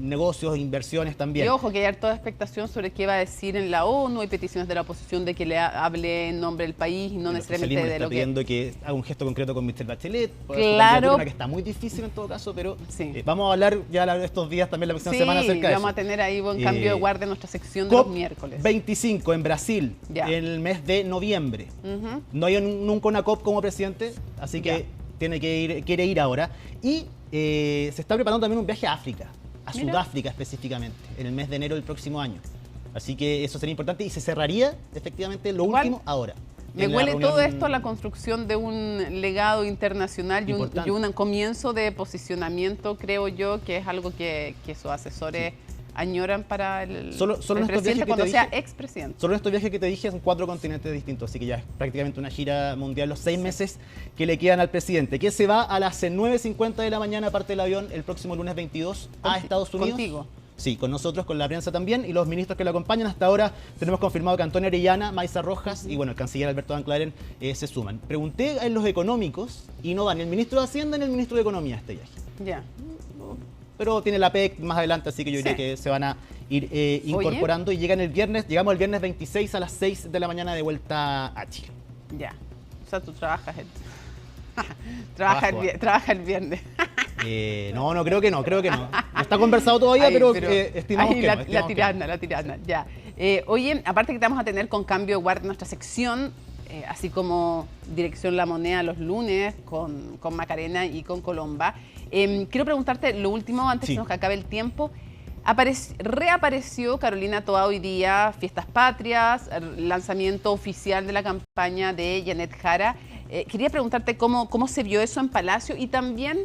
negocios, inversiones también. Y ojo, que hay harta expectación sobre qué va a decir en la ONU, hay peticiones de la oposición de que le hable en nombre del país y no necesariamente de lo que... pidiendo que haga un gesto concreto con Mr. Bachelet, claro, que está muy difícil en todo caso, pero vamos a hablar ya estos días también la próxima semana acerca de eso. Vamos a tener ahí buen cambio de guardia en nuestra sección de los miércoles. 25 en Brasil, en el mes de noviembre. No hay nunca una COP como presidente, así que quiere ir ahora. Y se está preparando también un viaje a África, a Sudáfrica específicamente, en el mes de enero del próximo año. Así que eso sería importante y se cerraría efectivamente lo último ahora. Me huele todo esto a la construcción de un legado internacional y un comienzo de posicionamiento, creo yo, que es algo que sus asesores añoran para el presidente cuando sea expresidente. Solo en estos viajes que te dije son 4 continentes distintos, así que ya es prácticamente una gira mundial los 6 meses que le quedan al presidente, que se va a las 9:50 de la mañana, parte del avión el próximo lunes 22 a Estados Unidos. ¿Contigo? Sí, con nosotros, con la prensa también, y los ministros que lo acompañan. Hasta ahora tenemos confirmado que Antonio Orellana, Maysa Rojas y bueno, el canciller Alberto Van Claren se suman. Pregunté en los económicos y no van ni el ministro de Hacienda ni el ministro de Economía a este viaje. Ya. Pero tiene la PEC más adelante, así que yo diría que se van a ir incorporando. Y llegamos el viernes 26 a las 6 de la mañana de vuelta a Chile. Ya. O sea, tú trabajas trabaja el viernes. No, creo que no. No está conversado todavía, pero estimamos que no. La tirana, ya. Oye, aparte que te vamos a tener con cambio de guardia nuestra sección, así como Dirección La Moneda los lunes con Macarena y con Colomba. Quiero preguntarte lo último antes que nos acabe el tiempo. Reapareció Carolina Toá hoy día, Fiestas Patrias, lanzamiento oficial de la campaña de Janet Jara. Quería preguntarte cómo se vio eso en Palacio y también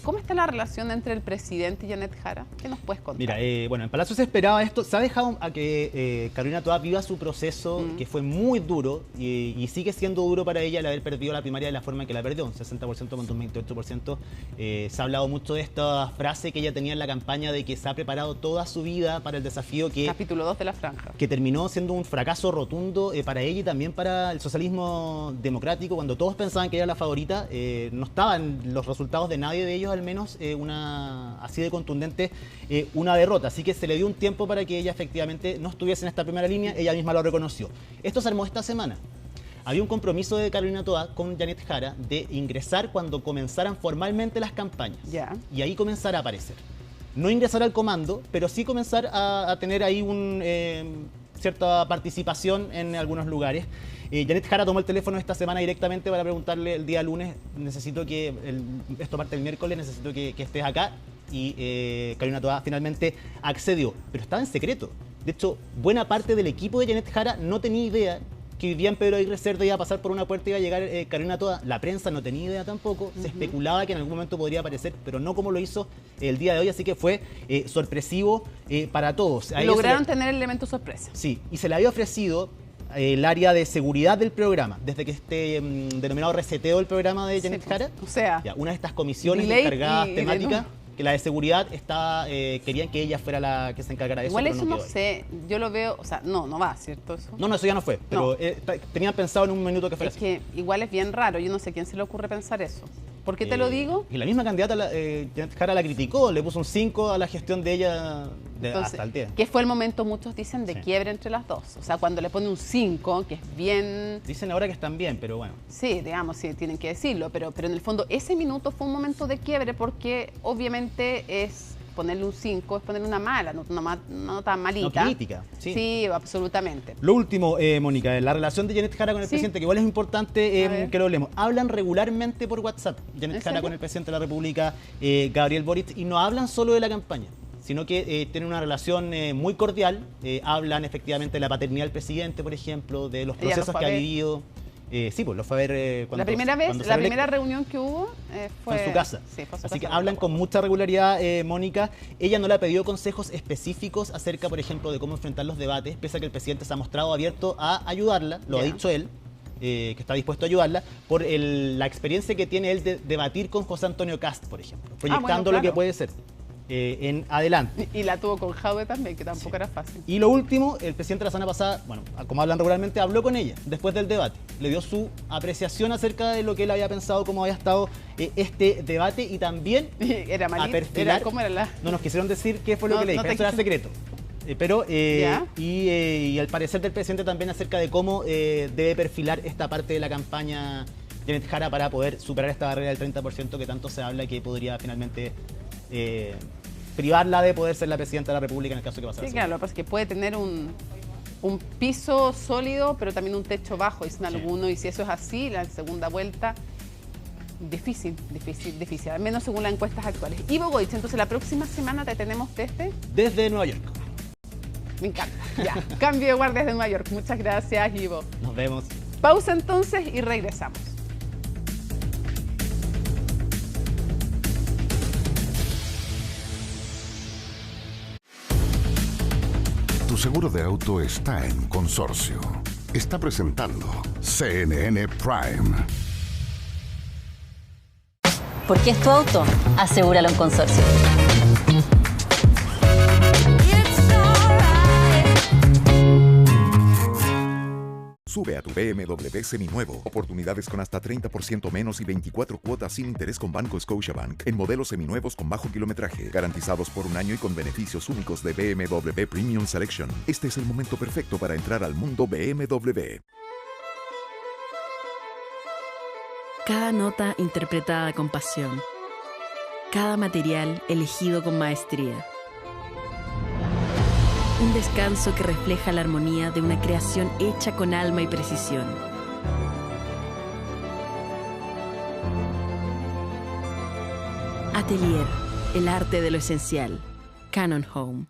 cómo está la relación entre el presidente y Janet Jara. ¿Qué nos puedes contar? Mira, bueno, en Palacio se esperaba esto. Se ha dejado a que Carolina Toá viva su proceso, que fue muy duro y sigue siendo duro para ella el haber perdido la primaria de la forma en que la perdió, un 60% contra un 28%. Se ha hablado mucho de esta frase que ella tenía en la campaña de que se ha preparado toda su vida para el desafío que... Capítulo 2 de La Franja. Que terminó siendo un fracaso rotundo para ella y también para el socialismo democrático. Cuando todos pensaban que era la favorita, no estaban los resultados de nadie de ellos, al menos así de contundente, una derrota. Así que se le dio un tiempo para que ella efectivamente no estuviese en esta primera línea. Ella misma lo reconoció. Esto se armó esta semana. Había un compromiso de Carolina Toá con Janet Jara de ingresar cuando comenzaran formalmente las campañas. Y ahí comenzar a aparecer. No ingresar al comando, pero sí comenzar a tener ahí cierta participación en algunos lugares. Janet Jara tomó el teléfono esta semana directamente para preguntarle el día lunes, necesito que, esto parte el miércoles, necesito que estés acá, y Carolina Toá finalmente accedió, pero estaba en secreto. De hecho, buena parte del equipo de Janet Jara no tenía idea que vivía en Pedro Aguirre Cerda, iba a pasar por una puerta y iba a llegar Carolina Toá. La prensa no tenía idea tampoco, se especulaba que en algún momento podría aparecer, pero no como lo hizo el día de hoy, así que fue sorpresivo para todos. Lograron tener el elemento sorpresa. Sí, y se le había ofrecido el área de seguridad del programa, desde que este denominado reseteo del programa de Janet Jara. O sea, una de estas comisiones encargadas temáticas, que la de seguridad querían que ella fuera la que se encargara de eso. Igual eso no sé, yo lo veo, o sea, no va, ¿cierto? Eso no, eso ya no fue, pero tenían pensado en un minuto que fuera así. Que igual es bien raro, yo no sé quién se le ocurre pensar eso. ¿Por qué te lo digo? Y la misma candidata, Janet Jara, la criticó, le puso un 5 a la gestión de ella. Entonces, hasta el día. Que fue el momento, muchos dicen, de quiebre entre las dos. O sea, cuando le pone un 5, que es bien... Dicen ahora que están bien, pero bueno. Sí, digamos, sí, tienen que decirlo. Pero en el fondo, ese minuto fue un momento de quiebre porque obviamente es ponerle un 5, es ponerle una mala, no tan malita. No, crítica. Sí, absolutamente. Lo último, Mónica, la relación de Janet Jara con el presidente, que igual es importante que lo hablemos. Hablan regularmente por WhatsApp, Janet Jara con el presidente de la República, Gabriel Boric, y no hablan solo de la campaña. sino que tienen una relación muy cordial. Hablan efectivamente de la paternidad del presidente, por ejemplo, de los procesos que ha vivido. Sí, pues lo fue a ver cuando... La primera reunión que hubo fue en su casa. Sí, fue Así que hablan con mucha regularidad, Mónica. Ella no le ha pedido consejos específicos acerca, por ejemplo, de cómo enfrentar los debates, pese a que el presidente se ha mostrado abierto a ayudarla, lo ha dicho él, que está dispuesto a ayudarla, por la experiencia que tiene él de debatir con José Antonio Kast, por ejemplo, proyectando lo que puede ser. En adelante. Y la tuvo con Jaude también, que tampoco era fácil. Y lo último, el presidente la semana pasada, bueno, como hablan regularmente, habló con ella después del debate. Le dio su apreciación acerca de lo que él había pensado, cómo había estado este debate y también era malito, a perfilar. ¿Cómo era la...? No nos quisieron decir qué fue lo que le dijo, eso era secreto. Y el parecer del presidente también acerca de cómo debe perfilar esta parte de la campaña Janet Jara para poder superar esta barrera del 30% que tanto se habla que podría finalmente privarla de poder ser la presidenta de la República en el caso que pasara. Sí, claro, lo que pasa es que puede tener un piso sólido, pero también un techo bajo, dicen algunos, y si eso es así, la segunda vuelta, difícil, al menos según las encuestas actuales. Ivo Goich, entonces la próxima semana te tenemos desde Nueva York. Me encanta, ya, cambio de guardia desde Nueva York. Muchas gracias, Ivo. Nos vemos. Pausa entonces y regresamos. Tu seguro de auto está en Consorcio. Está presentando CNN Prime. ¿Por qué es tu auto? Asegúralo en Consorcio. Sube a tu BMW seminuevo. Oportunidades con hasta 30% menos y 24 cuotas sin interés con Banco Scotiabank en modelos seminuevos con bajo kilometraje, garantizados por un año y con beneficios únicos de BMW Premium Selection. Este es el momento perfecto para entrar al mundo BMW. Cada nota interpretada con pasión. Cada material elegido con maestría. Un descanso que refleja la armonía de una creación hecha con alma y precisión. Atelier, el arte de lo esencial. Cannon Home.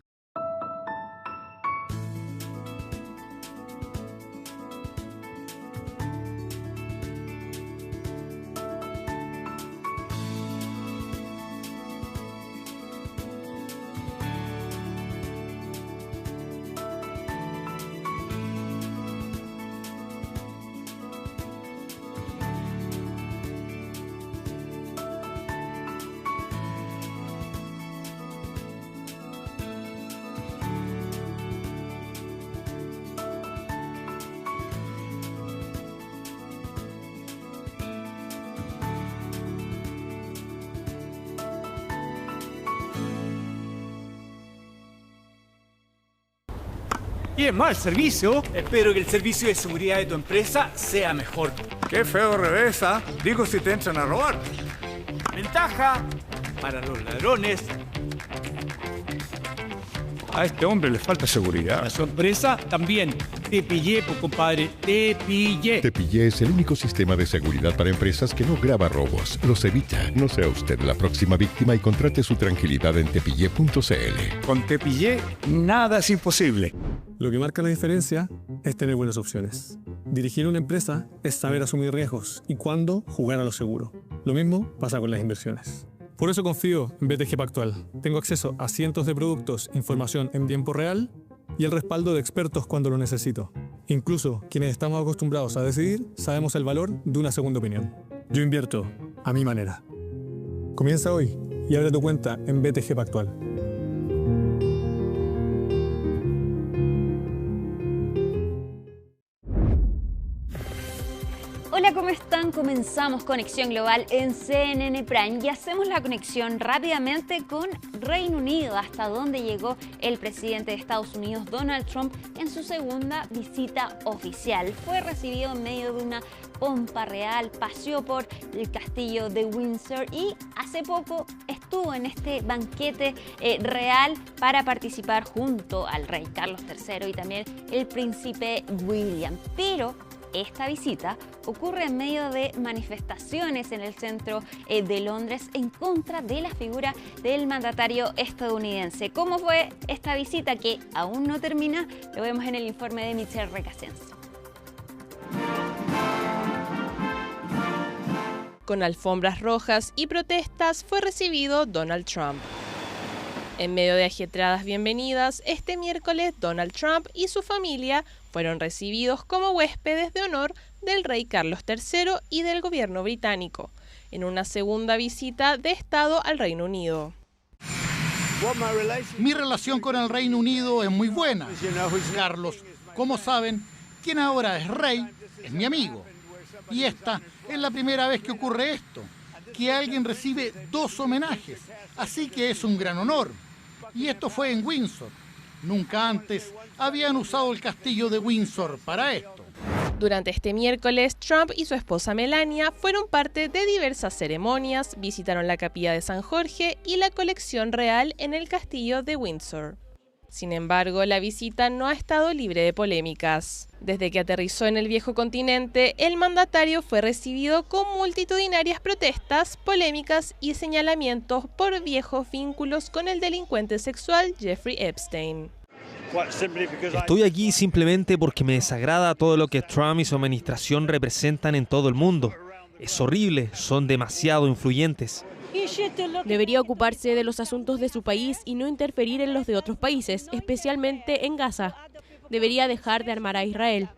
Y es mal servicio. Espero que el servicio de seguridad de tu empresa sea mejor. Qué feo revés, ¿ah? Digo si te entran a robar. Ventaja para los ladrones. A este hombre le falta seguridad. A su empresa también. Te pillé, pues, compadre. Te pillé. Te pillé es el único sistema de seguridad para empresas que no graba robos, los evita. No sea usted la próxima víctima y contrate su tranquilidad en tepillé.cl. Con Te pillé, nada es imposible. Lo que marca la diferencia es tener buenas opciones. Dirigir una empresa es saber asumir riesgos y cuándo jugar a lo seguro. Lo mismo pasa con las inversiones. Por eso confío en BTG Pactual. Tengo acceso a cientos de productos, información en tiempo real y el respaldo de expertos cuando lo necesito. Incluso quienes estamos acostumbrados a decidir, sabemos el valor de una segunda opinión. Yo invierto a mi manera. Comienza hoy y abre tu cuenta en BTG Pactual. Hola, ¿cómo están? Comenzamos Conexión Global en CNN Prime y hacemos la conexión rápidamente con Reino Unido, hasta donde llegó el presidente de Estados Unidos, Donald Trump, en su segunda visita oficial. Fue recibido en medio de una pompa real, paseó por el castillo de Windsor y hace poco estuvo en este banquete real para participar junto al rey Carlos III y también el príncipe William. Pero esta visita ocurre en medio de manifestaciones en el centro de Londres en contra de la figura del mandatario estadounidense. ¿Cómo fue esta visita que aún no termina? Lo vemos en el informe de Michelle Recasens. Con alfombras rojas y protestas fue recibido Donald Trump. En medio de ajetreadas bienvenidas, este miércoles Donald Trump y su familia fueron recibidos como huéspedes de honor del rey Carlos III y del gobierno británico, en una segunda visita de Estado al Reino Unido. Mi relación con el Reino Unido es muy buena. Carlos, como saben, quien ahora es rey, es mi amigo. Y esta es la primera vez que ocurre esto, que alguien recibe 2 homenajes, así que es un gran honor. Y esto fue en Windsor. Nunca antes habían usado el castillo de Windsor para esto. Durante este miércoles, Trump y su esposa Melania fueron parte de diversas ceremonias, visitaron la capilla de San Jorge y la colección real en el castillo de Windsor. Sin embargo, la visita no ha estado libre de polémicas. Desde que aterrizó en el viejo continente, el mandatario fue recibido con multitudinarias protestas, polémicas y señalamientos por viejos vínculos con el delincuente sexual Jeffrey Epstein. Estoy aquí simplemente porque me desagrada todo lo que Trump y su administración representan en todo el mundo. Es horrible, son demasiado influyentes. Debería ocuparse de los asuntos de su país y no interferir en los de otros países, especialmente en Gaza. Debería dejar de armar a Israel.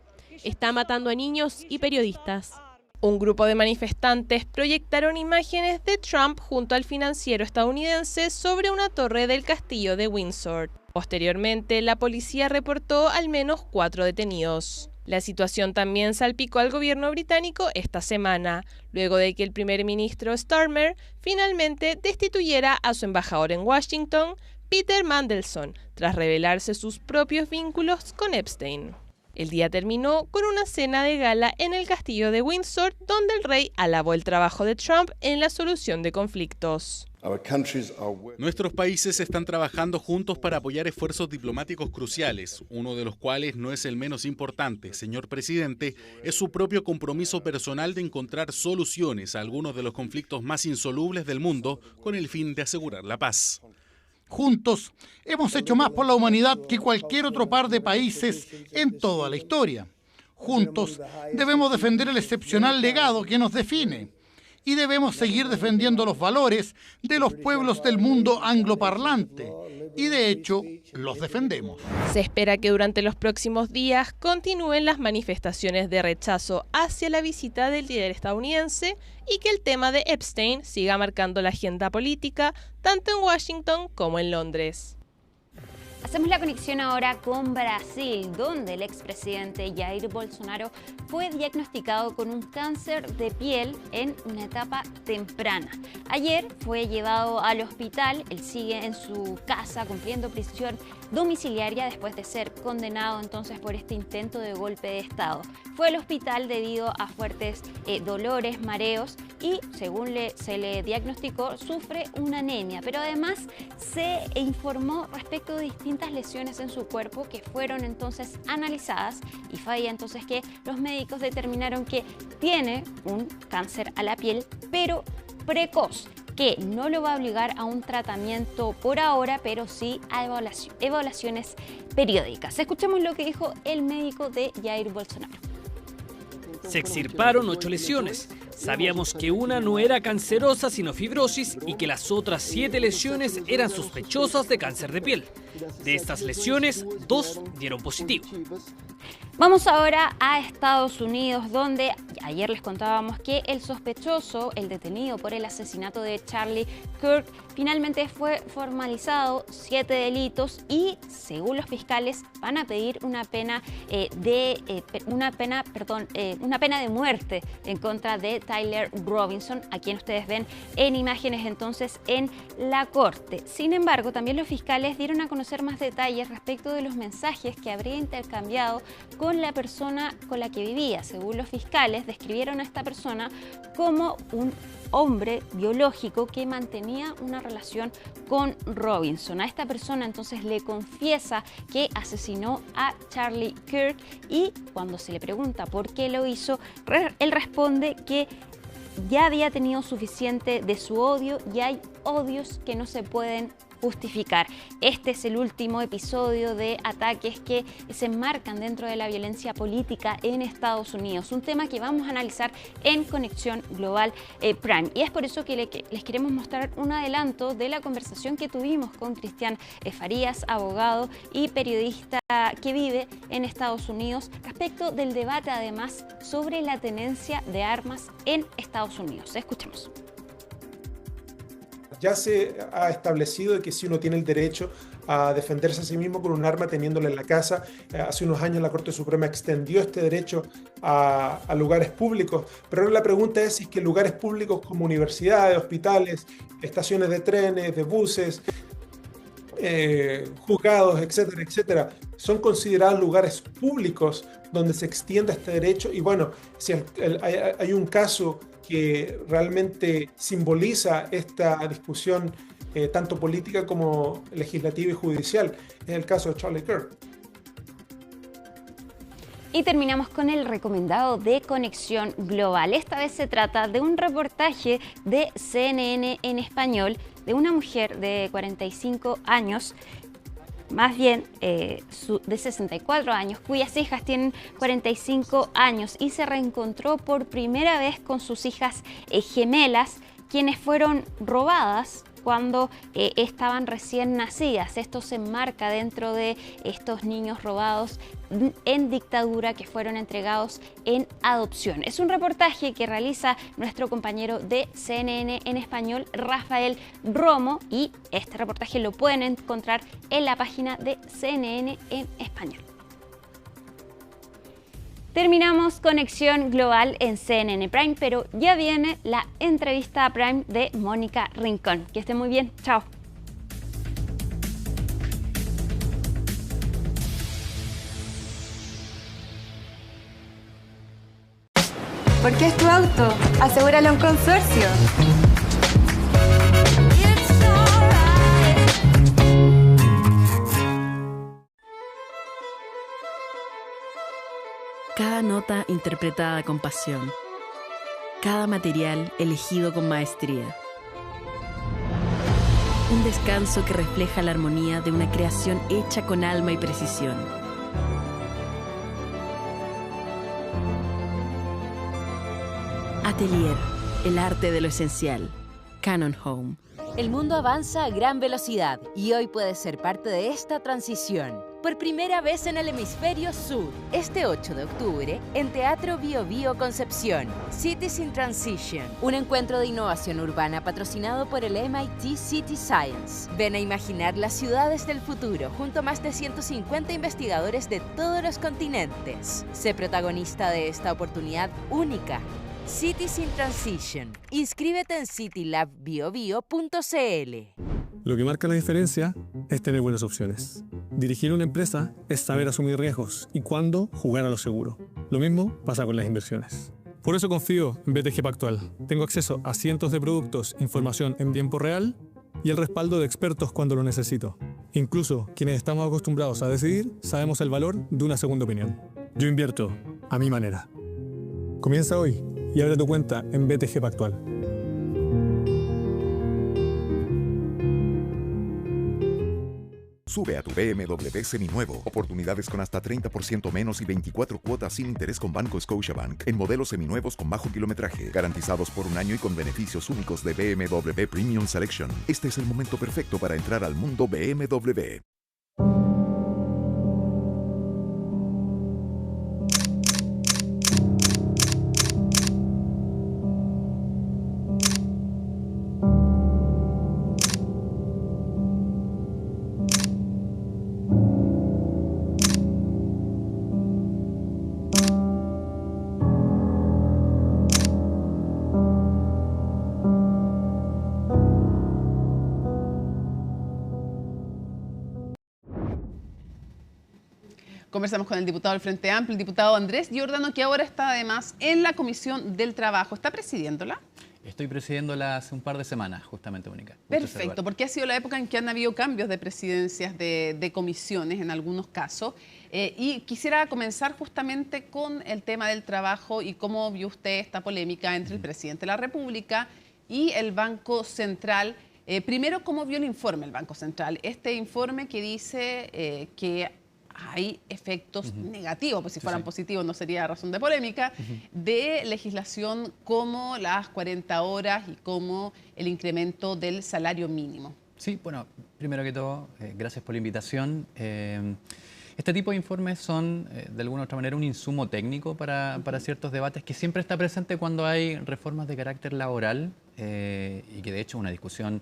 Está matando a niños y periodistas. Un grupo de manifestantes proyectaron imágenes de Trump junto al financiero estadounidense sobre una torre del castillo de Windsor. Posteriormente, la policía reportó al menos 4 detenidos. La situación también salpicó al gobierno británico esta semana, luego de que el primer ministro Starmer finalmente destituyera a su embajador en Washington, Peter Mandelson, tras revelarse sus propios vínculos con Epstein. El día terminó con una cena de gala en el castillo de Windsor, donde el rey alabó el trabajo de Trump en la solución de conflictos. Nuestros países están trabajando juntos para apoyar esfuerzos diplomáticos cruciales, uno de los cuales no es el menos importante, señor presidente, es su propio compromiso personal de encontrar soluciones a algunos de los conflictos más insolubles del mundo con el fin de asegurar la paz. Juntos hemos hecho más por la humanidad que cualquier otro par de países en toda la historia. Juntos debemos defender el excepcional legado que nos define. Y debemos seguir defendiendo los valores de los pueblos del mundo angloparlante. Y de hecho, los defendemos. Se espera que durante los próximos días continúen las manifestaciones de rechazo hacia la visita del líder estadounidense y que el tema de Epstein siga marcando la agenda política tanto en Washington como en Londres. Hacemos la conexión ahora con Brasil, donde el expresidente Jair Bolsonaro fue diagnosticado con un cáncer de piel en una etapa temprana. Ayer fue llevado al hospital, él sigue en su casa cumpliendo prisión domiciliaria después de ser condenado entonces por este intento de golpe de Estado. Fue al hospital debido a fuertes dolores, mareos y según se le diagnosticó sufre una anemia, pero además se informó respecto de distintas lesiones en su cuerpo que fueron entonces analizadas y falla entonces que los médicos determinaron que tiene un cáncer a la piel, pero precoz, que no lo va a obligar a un tratamiento por ahora, pero sí a evaluaciones periódicas. Escuchemos lo que dijo el médico de Jair Bolsonaro. Se extirparon 8 lesiones. Sabíamos que una no era cancerosa sino fibrosis y que las otras 7 lesiones eran sospechosas de cáncer de piel. De estas lesiones, 2 dieron positivo. Vamos ahora a Estados Unidos, donde ayer les contábamos que el sospechoso, el detenido por el asesinato de Charlie Kirk, finalmente fue formalizado, 7 delitos y, según los fiscales, van a pedir una pena de muerte en contra de Tyler Robinson, a quien ustedes ven en imágenes entonces en la corte. Sin embargo, también los fiscales dieron a conocer más detalles respecto de los mensajes que habría intercambiado con la persona con la que vivía. Según los fiscales, describieron a esta persona como un hombre biológico que mantenía una relación con Robinson. A esta persona entonces le confiesa que asesinó a Charlie Kirk y cuando se le pregunta por qué lo hizo, él responde que ya había tenido suficiente de su odio y hay odios que no se pueden justificar. Este es el último episodio de ataques que se enmarcan dentro de la violencia política en Estados Unidos, un tema que vamos a analizar en Conexión Global Prime. Y es por eso que les queremos mostrar un adelanto de la conversación que tuvimos con Cristian Farías, abogado y periodista que vive en Estados Unidos, respecto del debate además sobre la tenencia de armas en Estados Unidos. Escuchemos. Ya se ha establecido que si uno tiene el derecho a defenderse a sí mismo con un arma teniéndola en la casa, hace unos años la Corte Suprema extendió este derecho a lugares públicos, pero ahora la pregunta es si es que lugares públicos como universidades, hospitales, estaciones de trenes, de buses, juzgados, etcétera, etcétera, son considerados lugares públicos donde se extienda este derecho. Y bueno, si hay un caso que realmente simboliza esta discusión tanto política como legislativa y judicial, es el caso de Charlie Kirk. Y terminamos con el recomendado de Conexión Global. Esta vez se trata de un reportaje de CNN en español de una mujer de 45 años, más bien de 64 años, cuyas hijas tienen 45 años y se reencontró por primera vez con sus hijas gemelas, quienes fueron robadas cuando estaban recién nacidas. Esto se enmarca dentro de estos niños robados en dictadura que fueron entregados en adopción. Es un reportaje que realiza nuestro compañero de CNN en español, Rafael Romo, y este reportaje lo pueden encontrar en la página de CNN en español. Terminamos Conexión Global en CNN Prime, pero ya viene la entrevista Prime de Mónica Rincón. Que esté muy bien. Chao. ¿Por qué es tu auto? Asegúralo en Consorcio. Cada nota interpretada con pasión. Cada material elegido con maestría. Un descanso que refleja la armonía de una creación hecha con alma y precisión. Atelier, el arte de lo esencial. Canon Home. El mundo avanza a gran velocidad y hoy puedes ser parte de esta transición. Por primera vez en el hemisferio sur, este 8 de octubre, en Teatro Bio Bio Concepción, Cities in Transition, un encuentro de innovación urbana patrocinado por el MIT City Science. Ven a imaginar las ciudades del futuro junto a más de 150 investigadores de todos los continentes. Sé protagonista de esta oportunidad única. Cities in Transition. Inscríbete en citylabbio.cl. Lo que marca la diferencia es tener buenas opciones. Dirigir una empresa es saber asumir riesgos y cuándo jugar a lo seguro. Lo mismo pasa con las inversiones. Por eso confío en BTG Pactual. Tengo acceso a cientos de productos, información en tiempo real y el respaldo de expertos cuando lo necesito. Incluso quienes estamos acostumbrados a decidir, sabemos el valor de una segunda opinión. Yo invierto a mi manera. Comienza hoy y abre tu cuenta en BTG Pactual. Sube a tu BMW seminuevo. Oportunidades con hasta 30% menos y 24 cuotas sin interés con Banco Scotiabank en modelos seminuevos con bajo kilometraje, garantizados por un año y con beneficios únicos de BMW Premium Selection. Este es el momento perfecto para entrar al mundo BMW. Conversamos con el diputado del Frente Amplio, el diputado Andrés Giordano, que ahora está además en la Comisión del Trabajo. ¿Está presidiéndola? Estoy presidiéndola hace un par de semanas, justamente, Mónica. Perfecto, porque ha sido la época en que han habido cambios de presidencias de comisiones en algunos casos. Y quisiera comenzar justamente con el tema del trabajo y cómo vio usted esta polémica entre el presidente de la República y el Banco Central. Primero, ¿cómo vio el informe del Banco Central? Este informe que dice que hay efectos negativos, pues si fueran positivos no sería razón de polémica, de legislación como las 40 horas y como el incremento del salario mínimo. Sí, bueno, primero que todo, gracias por la invitación. Este tipo de informes son, de alguna u otra manera, un insumo técnico para ciertos debates que siempre está presente cuando hay reformas de carácter laboral y que de hecho es una discusión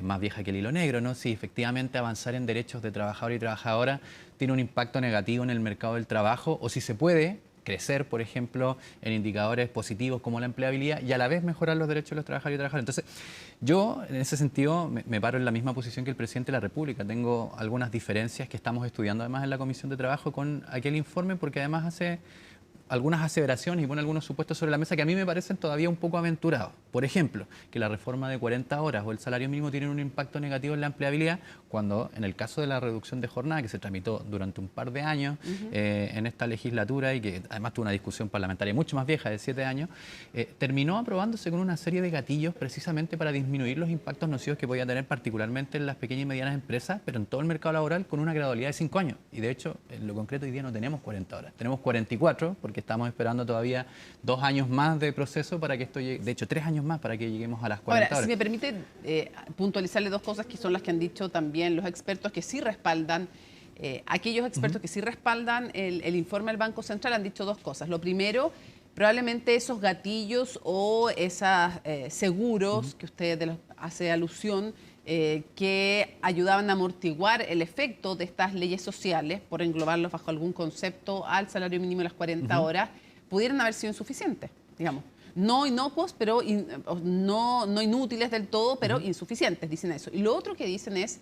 más vieja que el hilo negro, ¿no? Si efectivamente avanzar en derechos de trabajador y trabajadora tiene un impacto negativo en el mercado del trabajo o si se puede crecer, por ejemplo, en indicadores positivos como la empleabilidad y a la vez mejorar los derechos de los trabajadores y trabajadoras. Entonces, yo en ese sentido me paro en la misma posición que el presidente de la República. Tengo algunas diferencias que estamos estudiando además en la Comisión de Trabajo con aquel informe porque además hace algunas aseveraciones y pone algunos supuestos sobre la mesa que a mí me parecen todavía un poco aventurados. Por ejemplo, que la reforma de 40 horas o el salario mínimo tienen un impacto negativo en la empleabilidad, cuando en el caso de la reducción de jornada, que se tramitó durante un par de años en esta legislatura y que además tuvo una discusión parlamentaria mucho más vieja, de 7 años, terminó aprobándose con una serie de gatillos precisamente para disminuir los impactos nocivos que podía tener particularmente en las pequeñas y medianas empresas, pero en todo el mercado laboral con una gradualidad de 5 años. Y de hecho, en lo concreto hoy día no tenemos 40 horas, tenemos 44, porque estamos esperando todavía 2 años más de proceso para que esto llegue, de hecho 3 años más para que lleguemos a las 40 horas. Ahora, si me permite puntualizarle 2 cosas que son las que han dicho también los expertos que sí respaldan, aquellos expertos que sí respaldan el informe del Banco Central han dicho 2 cosas. Lo primero, probablemente esos gatillos o esos seguros que usted hace alusión, que ayudaban a amortiguar el efecto de estas leyes sociales, por englobarlos bajo algún concepto al salario mínimo de las 40 horas, pudieran haber sido insuficientes, digamos. No inocuos, pero no inútiles del todo, pero insuficientes, dicen eso. Y lo otro que dicen es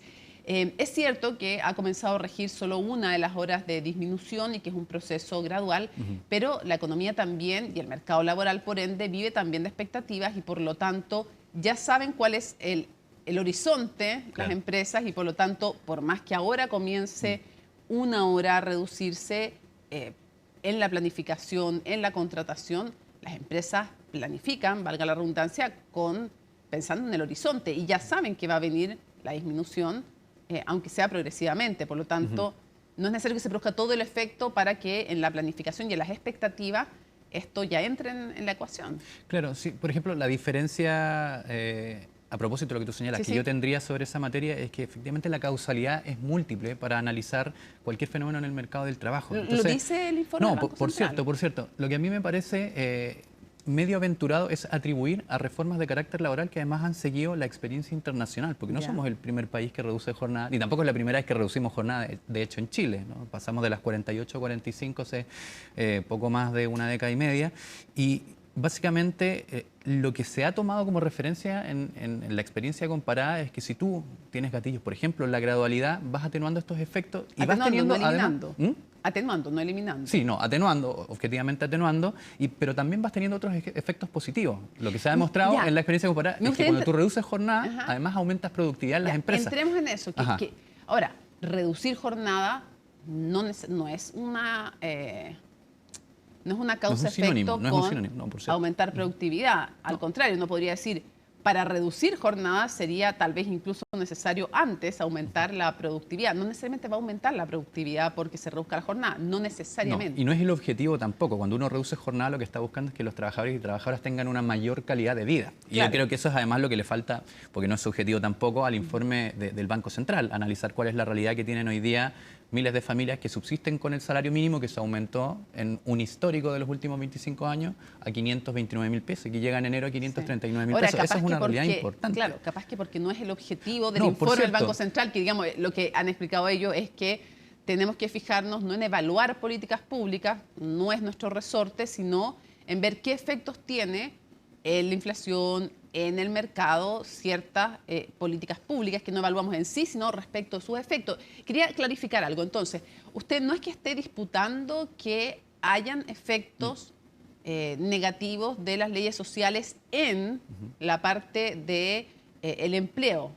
cierto que ha comenzado a regir solo una de las horas de disminución y que es un proceso gradual, pero la economía también y el mercado laboral, por ende, vive también de expectativas y por lo tanto ya saben cuál es el horizonte, las empresas, y por lo tanto, por más que ahora comience una hora a reducirse en la planificación, en la contratación, las empresas planifican, valga la redundancia, pensando en el horizonte y ya saben que va a venir la disminución, aunque sea progresivamente. Por lo tanto, no es necesario que se produzca todo el efecto para que en la planificación y en las expectativas esto ya entre en la ecuación. Claro, sí. Por ejemplo, la diferencia, a propósito de lo que tú señalas, yo tendría sobre esa materia es que efectivamente la causalidad es múltiple para analizar cualquier fenómeno en el mercado del trabajo. Entonces, ¿lo dice el informe del Banco Central? Por cierto. Lo que a mí me parece medio aventurado es atribuir a reformas de carácter laboral que además han seguido la experiencia internacional, porque no somos el primer país que reduce jornada, ni tampoco es la primera vez que reducimos jornada, de hecho en Chile, ¿no? Pasamos de las 48 a 45 hace poco más de una década y media, y básicamente lo que se ha tomado como referencia en la experiencia comparada es que si tú tienes gatillos, por ejemplo, en la gradualidad, vas atenuando estos efectos y vas teniendo... No eliminando. Atenuando, no eliminando. Sí, no, atenuando, objetivamente atenuando, pero también vas teniendo otros efectos positivos. Lo que se ha demostrado en la experiencia comparada es que cuando tú reduces jornada, además aumentas productividad en las empresas. Entremos en eso. Ahora, reducir jornada no es una... no es una causa-efecto con aumentar productividad. Al contrario, uno podría decir, para reducir jornada sería tal vez incluso necesario antes aumentar la productividad. No necesariamente va a aumentar la productividad porque se reduzca la jornada, no necesariamente. No, y no es el objetivo tampoco. Cuando uno reduce jornada, lo que está buscando es que los trabajadores y trabajadoras tengan una mayor calidad de vida. Y yo creo que eso es además lo que le falta, porque no es subjetivo tampoco, al informe del Banco Central, analizar cuál es la realidad que tienen hoy día miles de familias que subsisten con el salario mínimo que se aumentó en un histórico de los últimos 25 años a 529.000 pesos y que llega en enero a 539.000 pesos. Esa es una realidad importante. Claro, capaz que porque no es el objetivo del informe del Banco Central, que digamos lo que han explicado ellos es que tenemos que fijarnos no en evaluar políticas públicas, no es nuestro resorte, sino en ver qué efectos tiene en la inflación, en el mercado, ciertas políticas públicas que no evaluamos en sí, sino respecto a sus efectos. Quería clarificar algo. Entonces, usted no es que esté disputando que hayan efectos negativos de las leyes sociales en la parte de el empleo.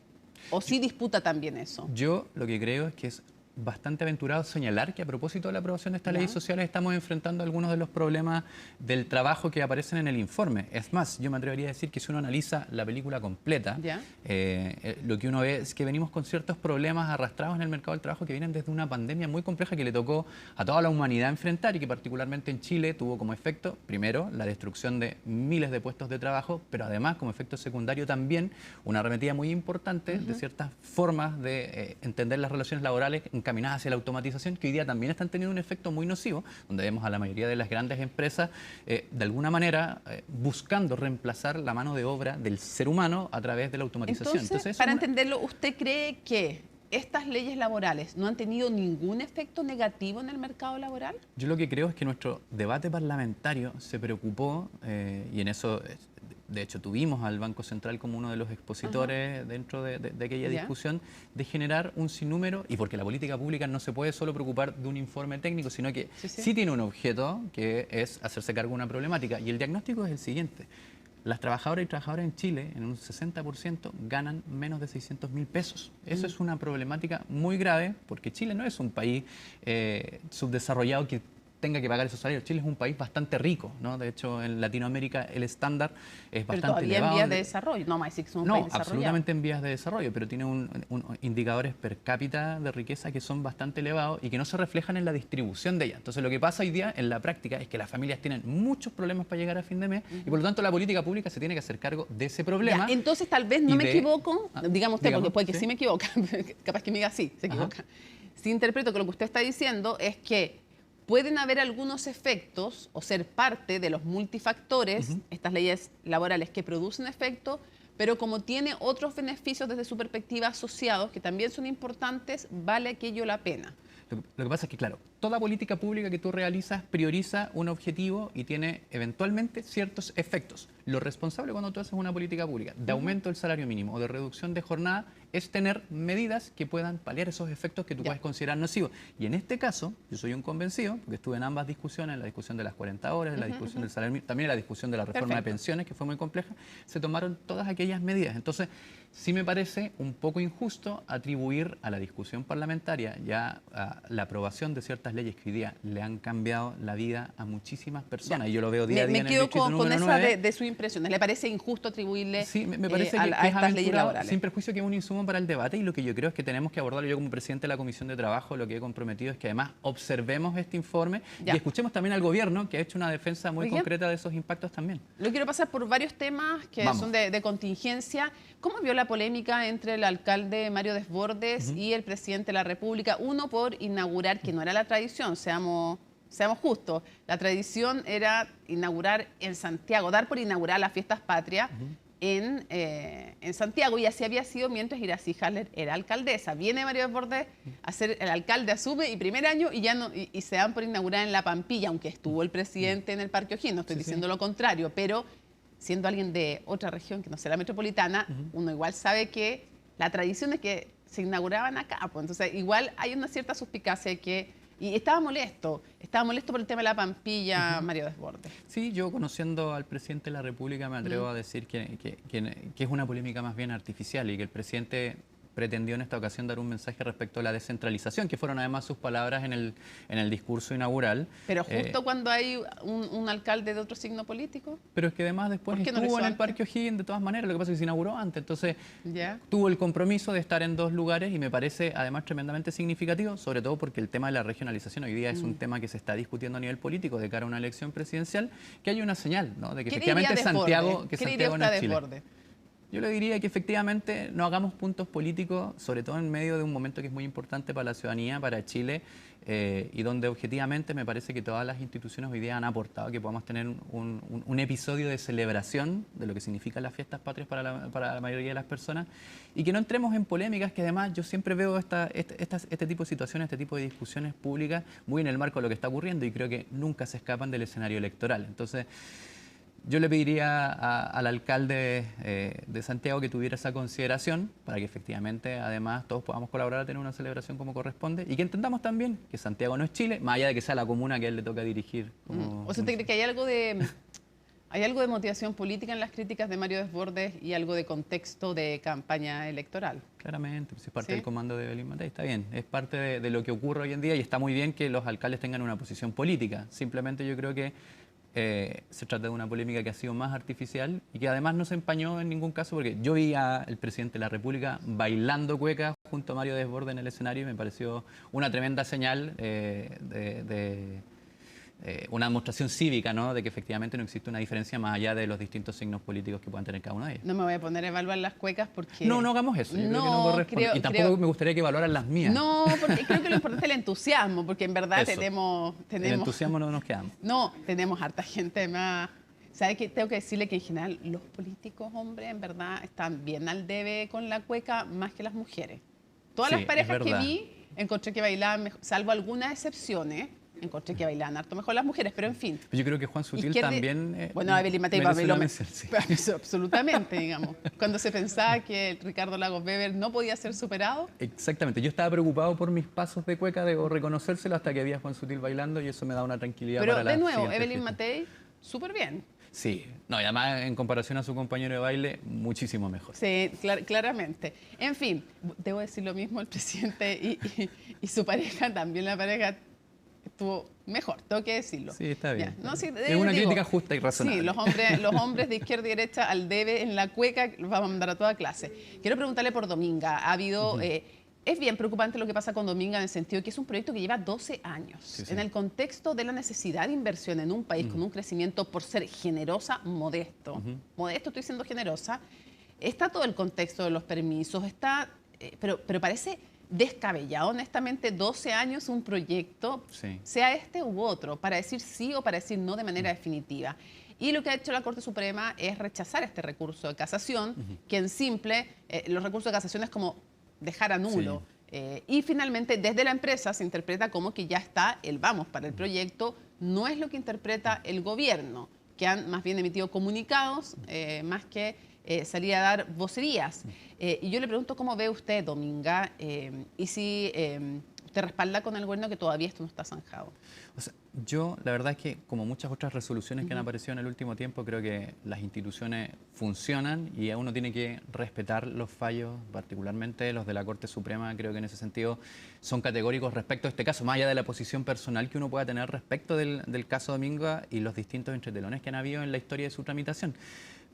¿O sí disputa también eso? Yo lo que creo es que es bastante aventurado señalar que a propósito de la aprobación de estas leyes sociales estamos enfrentando algunos de los problemas del trabajo que aparecen en el informe. Es más, yo me atrevería a decir que si uno analiza la película completa, lo que uno ve es que venimos con ciertos problemas arrastrados en el mercado del trabajo que vienen desde una pandemia muy compleja que le tocó a toda la humanidad enfrentar y que particularmente en Chile tuvo como efecto, primero, la destrucción de miles de puestos de trabajo, pero además como efecto secundario también una arremetida muy importante de ciertas formas de entender las relaciones laborales encaminadas hacia la automatización, que hoy día también están teniendo un efecto muy nocivo, donde vemos a la mayoría de las grandes empresas de alguna manera buscando reemplazar la mano de obra del ser humano a través de la automatización. Entonces para entenderlo, ¿usted cree que estas leyes laborales no han tenido ningún efecto negativo en el mercado laboral? Yo lo que creo es que nuestro debate parlamentario se preocupó, y en eso, de hecho, tuvimos al Banco Central como uno de los expositores dentro de aquella discusión, de generar un sinnúmero, y porque la política pública no se puede solo preocupar de un informe técnico, sino que sí tiene un objeto, que es hacerse cargo de una problemática. Y el diagnóstico es el siguiente. Las trabajadoras y trabajadores en Chile, en un 60%, ganan menos de 600.000 pesos. Eso es una problemática muy grave, porque Chile no es un país subdesarrollado que tenga que pagar esos salarios. Chile es un país bastante rico, ¿no? De hecho, en Latinoamérica el estándar es bastante elevado. Pero todavía en vías de desarrollo, no más si es un país desarrollado. Absolutamente en vías de desarrollo, pero tiene indicadores per cápita de riqueza que son bastante elevados y que no se reflejan en la distribución de ella. Entonces, lo que pasa hoy día en la práctica es que las familias tienen muchos problemas para llegar a fin de mes y por lo tanto la política pública se tiene que hacer cargo de ese problema. Ya, entonces, tal vez no me equivoco, digamos usted, porque puede que sí me equivoca, capaz que me diga sí, se equivoca. Si interpreto que lo que usted está diciendo es que pueden haber algunos efectos o ser parte de los multifactores, estas leyes laborales que producen efectos, pero como tiene otros beneficios desde su perspectiva asociados que también son importantes, vale aquello la pena. Lo que pasa es que, claro, toda política pública que tú realizas prioriza un objetivo y tiene eventualmente ciertos efectos. Lo responsable cuando tú haces una política pública de aumento del salario mínimo o de reducción de jornada es tener medidas que puedan paliar esos efectos que tú puedes considerar nocivos. Y en este caso, yo soy un convencido, porque estuve en ambas discusiones, la discusión de las 40 horas, la discusión del salario mínimo, también la discusión de la reforma de pensiones, que fue muy compleja, se tomaron todas aquellas medidas. Entonces, sí me parece un poco injusto atribuir a la discusión parlamentaria ya a la aprobación de ciertas leyes que hoy día le han cambiado la vida a muchísimas personas. Y yo lo veo día a día en el distrito número 9. Me quedo con esa de su impresión. ¿Le parece injusto atribuirle me parece que estas leyes laborales? Sin perjuicio que es un insumo para el debate y lo que yo creo es que tenemos que abordarlo. Yo como presidente de la Comisión de Trabajo lo que he comprometido es que además observemos este informe y escuchemos también al gobierno que ha hecho una defensa muy concreta de esos impactos también. Lo quiero pasar por varios temas que son de contingencia. ¿Cómo vio la polémica entre el alcalde Mario Desbordes y el presidente de la República? Uno por inaugurar, que no era la tradición, seamos justos, la tradición era inaugurar en Santiago, dar por inaugurar las fiestas patrias en Santiago, y así había sido mientras Iracy Haller era alcaldesa. Viene Mario Desbordes a ser el alcalde, asume, y primer año y ya no, y se dan por inaugurar en La Pampilla, aunque estuvo el presidente en el Parque O'Higgins, no estoy diciendo lo contrario, pero siendo alguien de otra región que no sea la metropolitana, uno igual sabe que la tradición es que se inauguraban acá, pues entonces igual hay una cierta suspicacia y estaba molesto por el tema de La Pampilla, Mario Desbordes. Sí, yo conociendo al presidente de la República me atrevo a decir que es una polémica más bien artificial y que el presidente pretendió en esta ocasión dar un mensaje respecto a la descentralización, que fueron además sus palabras en el discurso inaugural. Pero justo cuando hay un alcalde de otro signo político. Pero es que además después estuvo en el Parque O'Higgins de todas maneras, lo que pasa es que se inauguró antes, entonces tuvo el compromiso de estar en dos lugares y me parece además tremendamente significativo, sobre todo porque el tema de la regionalización hoy día es un tema que se está discutiendo a nivel político de cara a una elección presidencial, que hay una señal, ¿no?, de que efectivamente Santiago no es Chile. Yo le diría que efectivamente no hagamos puntos políticos, sobre todo en medio de un momento que es muy importante para la ciudadanía, para Chile, y donde objetivamente me parece que todas las instituciones hoy día han aportado que podamos tener un episodio de celebración de lo que significan las fiestas patrias para la mayoría de las personas y que no entremos en polémicas, que además yo siempre veo este tipo de situaciones, este tipo de discusiones públicas muy en el marco de lo que está ocurriendo y creo que nunca se escapan del escenario electoral. Entonces, Yo le pediría al alcalde de Santiago que tuviera esa consideración para que efectivamente, además, todos podamos colaborar a tener una celebración como corresponde y que entendamos también que Santiago no es Chile, más allá de que sea la comuna que a él le toca dirigir. O sea, ¿usted cree que hay algo de motivación política en las críticas de Mario Desbordes y algo de contexto de campaña electoral? Claramente, pues es parte del comando de Evelyn Matei, está bien, es parte de lo que ocurre hoy en día y está muy bien que los alcaldes tengan una posición política. Simplemente yo creo que se trata de una polémica que ha sido más artificial y que además no se empañó en ningún caso, porque yo vi al presidente de la República bailando cueca junto a Mario Desbordes en el escenario y me pareció una tremenda señal una demostración cívica, ¿no?, de que efectivamente no existe una diferencia más allá de los distintos signos políticos que puedan tener cada uno de ellos. No me voy a poner a evaluar las cuecas porque... No hagamos eso. Yo creo que no corresponde. Y tampoco me gustaría que evaluaran las mías. No, porque creo que lo importante es el entusiasmo, porque en verdad tenemos... El entusiasmo no nos quedamos. No, tenemos harta gente más... ¿Sabe qué? Tengo que decirle que en general los políticos, hombre, en verdad están bien al debe con la cueca más que las mujeres. Todas las parejas que vi, encontré que bailaban mejor, salvo algunas excepciones. Encontré que bailaban harto mejor las mujeres, pero en fin. Yo creo que Juan Sutil también... bueno, Evelyn Matei bailó absolutamente, digamos. Cuando se pensaba que Ricardo Lagos Weber no podía ser superado. Exactamente. Yo estaba preocupado por mis pasos de cueca, debo reconocérselo, hasta que había Juan Sutil bailando y eso me da una tranquilidad para la siguiente. Pero de nuevo, Evelyn Matei, súper bien. Sí. No, y además en comparación a su compañero de baile, muchísimo mejor. Sí, claramente. En fin, debo decir lo mismo, el presidente y su pareja, también la pareja... estuvo mejor, tengo que decirlo. Sí, está bien. No, sí, es una crítica justa y razonable. Sí, los hombres de izquierda y derecha al debe en la cueca los vamos a mandar a toda clase. Quiero preguntarle por Dominga. Ha habido... es bien preocupante lo que pasa con Dominga en el sentido de que es un proyecto que lleva 12 años. Sí. En el contexto de la necesidad de inversión en un país con un crecimiento, por ser generosa, modesto. Modesto, estoy siendo generosa. Está todo el contexto de los permisos, está... pero parece... descabellado, honestamente, 12 años un proyecto, sea este u otro, para decir sí o para decir no de manera definitiva. Y lo que ha hecho la Corte Suprema es rechazar este recurso de casación, que en simple, los recursos de casación es como dejar a nulo. Y finalmente, desde la empresa se interpreta como que ya está el vamos para el proyecto, no es lo que interpreta el gobierno, que han más bien emitido comunicados, más que... salir a dar vocerías. Y yo le pregunto cómo ve usted, Dominga, y si usted respalda con el gobierno que todavía esto no está zanjado. O sea, yo, la verdad es que, como muchas otras resoluciones que han aparecido en el último tiempo, creo que las instituciones funcionan y uno tiene que respetar los fallos, particularmente los de la Corte Suprema. Creo que en ese sentido son categóricos respecto a este caso, más allá de la posición personal que uno pueda tener respecto del caso Dominga y los distintos entretelones que han habido en la historia de su tramitación.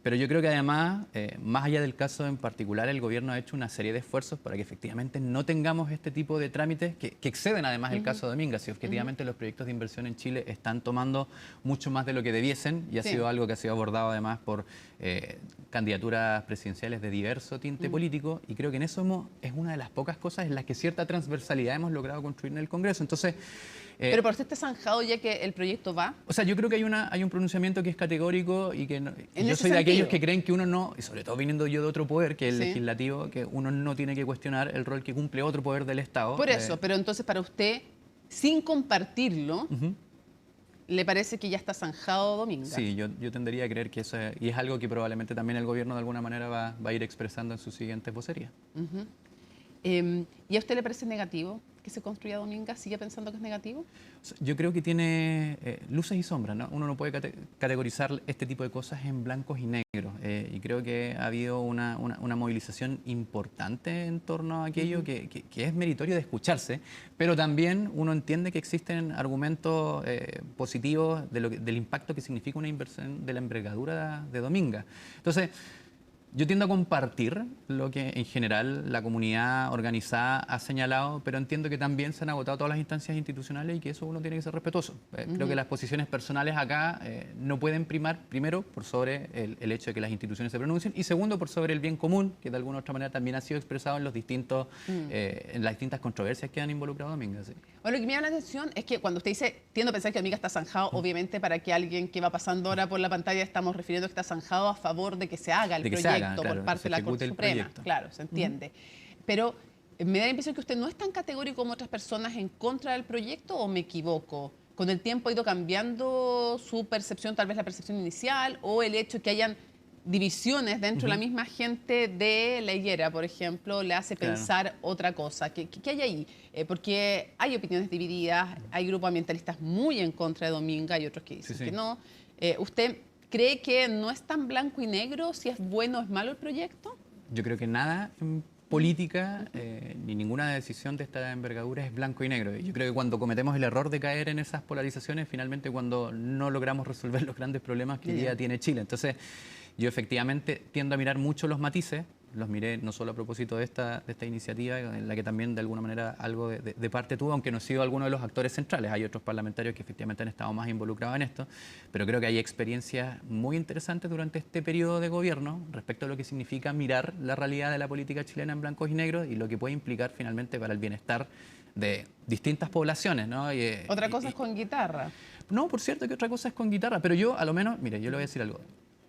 Pero yo creo que además, más allá del caso en particular, el gobierno ha hecho una serie de esfuerzos para que efectivamente no tengamos este tipo de trámites que exceden además el caso Dominga. Si objetivamente los proyectos de inversión en Chile están tomando mucho más de lo que debiesen y ha sido algo que ha sido abordado además por candidaturas presidenciales de diverso tinte político, y creo que en eso es una de las pocas cosas en las que cierta transversalidad hemos logrado construir en el Congreso. Entonces... ¿Pero por usted está zanjado ya que el proyecto va? O sea, yo creo que hay un pronunciamiento que es categórico y que yo soy de aquellos que creen que uno no, y sobre todo viniendo yo de otro poder, que es el legislativo, que uno no tiene que cuestionar el rol que cumple otro poder del Estado. Por eso, pero entonces para usted, sin compartirlo, ¿le parece que ya está zanjado Dominga? Sí, yo tendería a creer que eso es, y es algo que probablemente también el gobierno de alguna manera va a ir expresando en sus siguientes vocerías. ¿Y a usted le parece negativo que se construya Dominga? ¿Sigue pensando que es negativo? Yo creo que tiene luces y sombras, ¿no? Uno no puede categorizar este tipo de cosas en blancos y negros. Y creo que ha habido una movilización importante en torno a aquello que es meritorio de escucharse, pero también uno entiende que existen argumentos positivos del impacto que significa una inversión de la envergadura de Dominga. Entonces, yo tiendo a compartir lo que en general la comunidad organizada ha señalado, pero entiendo que también se han agotado todas las instancias institucionales y que eso uno tiene que ser respetuoso. Creo que las posiciones personales acá no pueden primar, primero, por sobre el hecho de que las instituciones se pronuncien, y segundo, por sobre el bien común, que de alguna u otra manera también ha sido expresado en los distintos, en las distintas controversias que han involucrado a Dominga. Sí. Bueno, lo que me llama la atención es que cuando usted dice, tiendo a pensar que Dominga está zanjado, obviamente para que alguien que va pasando ahora por la pantalla estamos refiriendo que está zanjado a favor de que se haga el proyecto por parte de la Corte Suprema. Claro, se entiende. Pero me da la impresión que usted no es tan categórico como otras personas en contra del proyecto, ¿o me equivoco con el tiempo ha ido cambiando su percepción, tal vez la percepción inicial, o el hecho de que hayan divisiones dentro de la misma gente de la higuera, por ejemplo, le hace pensar otra cosa. ¿Qué hay ahí? Porque hay opiniones divididas, hay grupos ambientalistas muy en contra de Dominga y otros que dicen que no. ¿Usted cree que no es tan blanco y negro si es bueno o es malo el proyecto? Yo creo que nada en política ni ninguna decisión de esta envergadura es blanco y negro. Yo creo que cuando cometemos el error de caer en esas polarizaciones, finalmente cuando no logramos resolver los grandes problemas que hoy día tiene Chile. Entonces, yo efectivamente tiendo a mirar mucho los matices, los miré no solo a propósito de esta iniciativa, en la que también de alguna manera algo de parte tuvo, aunque no he sido alguno de los actores centrales. Hay otros parlamentarios que efectivamente han estado más involucrados en esto, pero creo que hay experiencias muy interesantes durante este periodo de gobierno respecto a lo que significa mirar la realidad de la política chilena en blancos y negros y lo que puede implicar finalmente para el bienestar de distintas poblaciones, ¿no? Otra cosa es con guitarra. No, por cierto que otra cosa es con guitarra, pero yo a lo menos, mire, yo le voy a decir algo.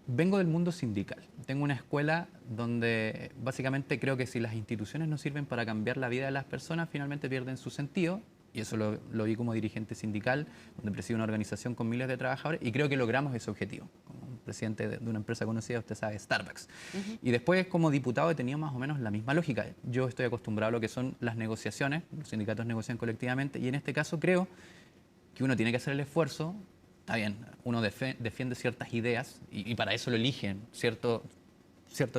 Vengo del mundo sindical. Tengo una escuela donde básicamente creo que si las instituciones no sirven para cambiar la vida de las personas, finalmente pierden su sentido. Y eso lo vi como dirigente sindical, donde presido una organización con miles de trabajadores, y creo que logramos ese objetivo. Como presidente de una empresa conocida, usted sabe, Starbucks. Y después, como diputado, he tenido más o menos la misma lógica. Yo estoy acostumbrado a lo que son las negociaciones, los sindicatos negocian colectivamente, y en este caso creo que uno tiene que hacer el esfuerzo. Está bien, uno defiende ciertas ideas y para eso lo eligen cierto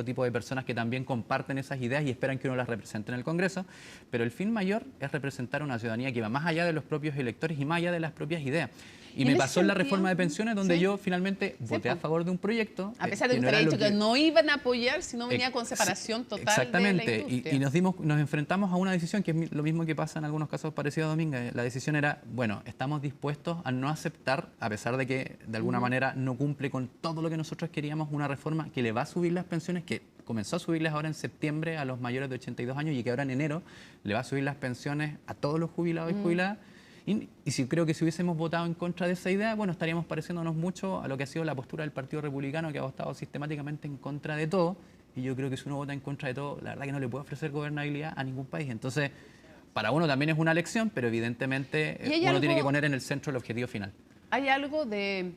tipo de personas que también comparten esas ideas y esperan que uno las represente en el Congreso, pero el fin mayor es representar a una ciudadanía que va más allá de los propios electores y más allá de las propias ideas. Y me pasó en la reforma de pensiones, donde yo finalmente voté a favor de un proyecto. A pesar de que usted había dicho que no iban a apoyar si no venía con separación total. Exactamente, de la industria. Y nos enfrentamos a una decisión que es lo mismo que pasa en algunos casos parecidos a Dominga. La decisión era, bueno, estamos dispuestos a no aceptar, a pesar de que de alguna manera no cumple con todo lo que nosotros queríamos, una reforma que le va a subir las pensiones, que comenzó a subirles ahora en septiembre a los mayores de 82 años y que ahora en enero le va a subir las pensiones a todos los jubilados y jubiladas. Y creo que si hubiésemos votado en contra de esa idea, bueno, estaríamos pareciéndonos mucho a lo que ha sido la postura del Partido Republicano, que ha votado sistemáticamente en contra de todo. Y yo creo que si uno vota en contra de todo, la verdad que no le puede ofrecer gobernabilidad a ningún país. Entonces, para uno también es una lección, pero evidentemente uno tiene que poner en el centro el objetivo final. ¿Hay algo de...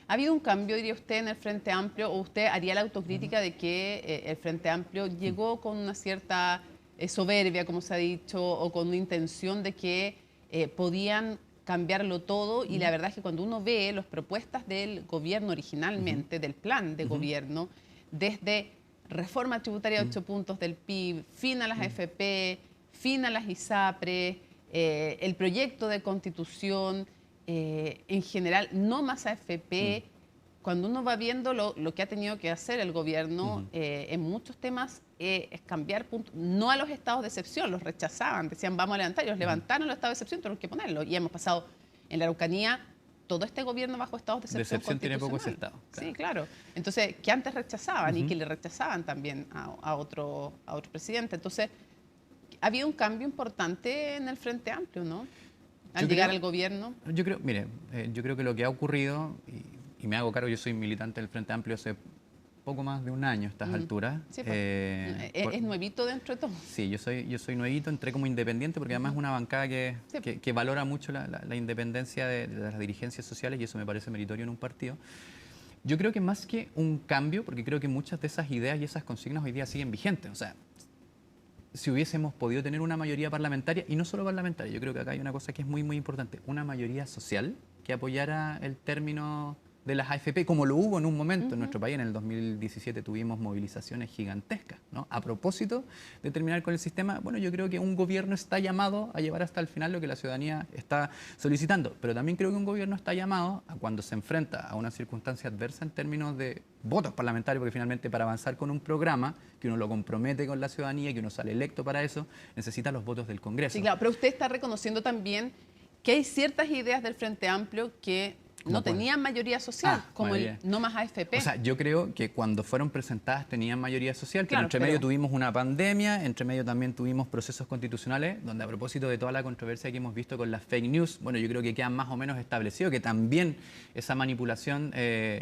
¿Ha habido un cambio, diría usted, en el Frente Amplio? ¿O usted haría la autocrítica de que el Frente Amplio llegó con una cierta soberbia, como se ha dicho, o con una intención de que podían cambiarlo todo? Y la verdad es que cuando uno ve las propuestas del gobierno originalmente, del plan de gobierno, desde reforma tributaria de 8 puntos del PIB, fin a las AFP, fin a las ISAPRES, el proyecto de constitución, en general, no más AFP, cuando uno va viendo lo que ha tenido que hacer el gobierno en muchos temas, es cambiar puntos, no a los estados de excepción, los rechazaban, decían vamos a levantar, y los levantaron los estados de excepción, tenemos que ponerlo. Y hemos pasado en la Araucanía todo este gobierno bajo estados de excepción tiene poco ese estado. Claro. Sí, claro. Entonces, que antes rechazaban y que le rechazaban también a otro presidente. Entonces, ha habido un cambio importante en el Frente Amplio, ¿no? Al llegar al gobierno. Yo creo, mire, yo creo que lo que ha ocurrido, y me hago cargo, yo soy militante del Frente Amplio hace poco más de un año a estas alturas. Sí, es nuevito dentro de todo. Sí, yo soy nuevito, entré como independiente porque además es una bancada que valora mucho la independencia de las dirigencias sociales y eso me parece meritorio en un partido. Yo creo que más que un cambio, porque creo que muchas de esas ideas y esas consignas hoy día siguen vigentes. O sea, si hubiésemos podido tener una mayoría parlamentaria, y no solo parlamentaria, yo creo que acá hay una cosa que es muy, muy importante, una mayoría social que apoyara el término de las AFP, como lo hubo en un momento en nuestro país. En el 2017 tuvimos movilizaciones gigantescas, ¿no? A propósito de terminar con el sistema, bueno, yo creo que un gobierno está llamado a llevar hasta el final lo que la ciudadanía está solicitando, pero también creo que un gobierno está llamado a, cuando se enfrenta a una circunstancia adversa en términos de votos parlamentarios, porque finalmente para avanzar con un programa, que uno lo compromete con la ciudadanía, que uno sale electo para eso, necesita los votos del Congreso. Sí, claro, pero usted está reconociendo también que hay ciertas ideas del Frente Amplio que no tenían mayoría social, como el No Más AFP. O sea, yo creo que cuando fueron presentadas tenían mayoría social, pero claro, entre medio tuvimos una pandemia, entre medio también tuvimos procesos constitucionales, donde a propósito de toda la controversia que hemos visto con las fake news, bueno, yo creo que quedan más o menos establecido que también esa manipulación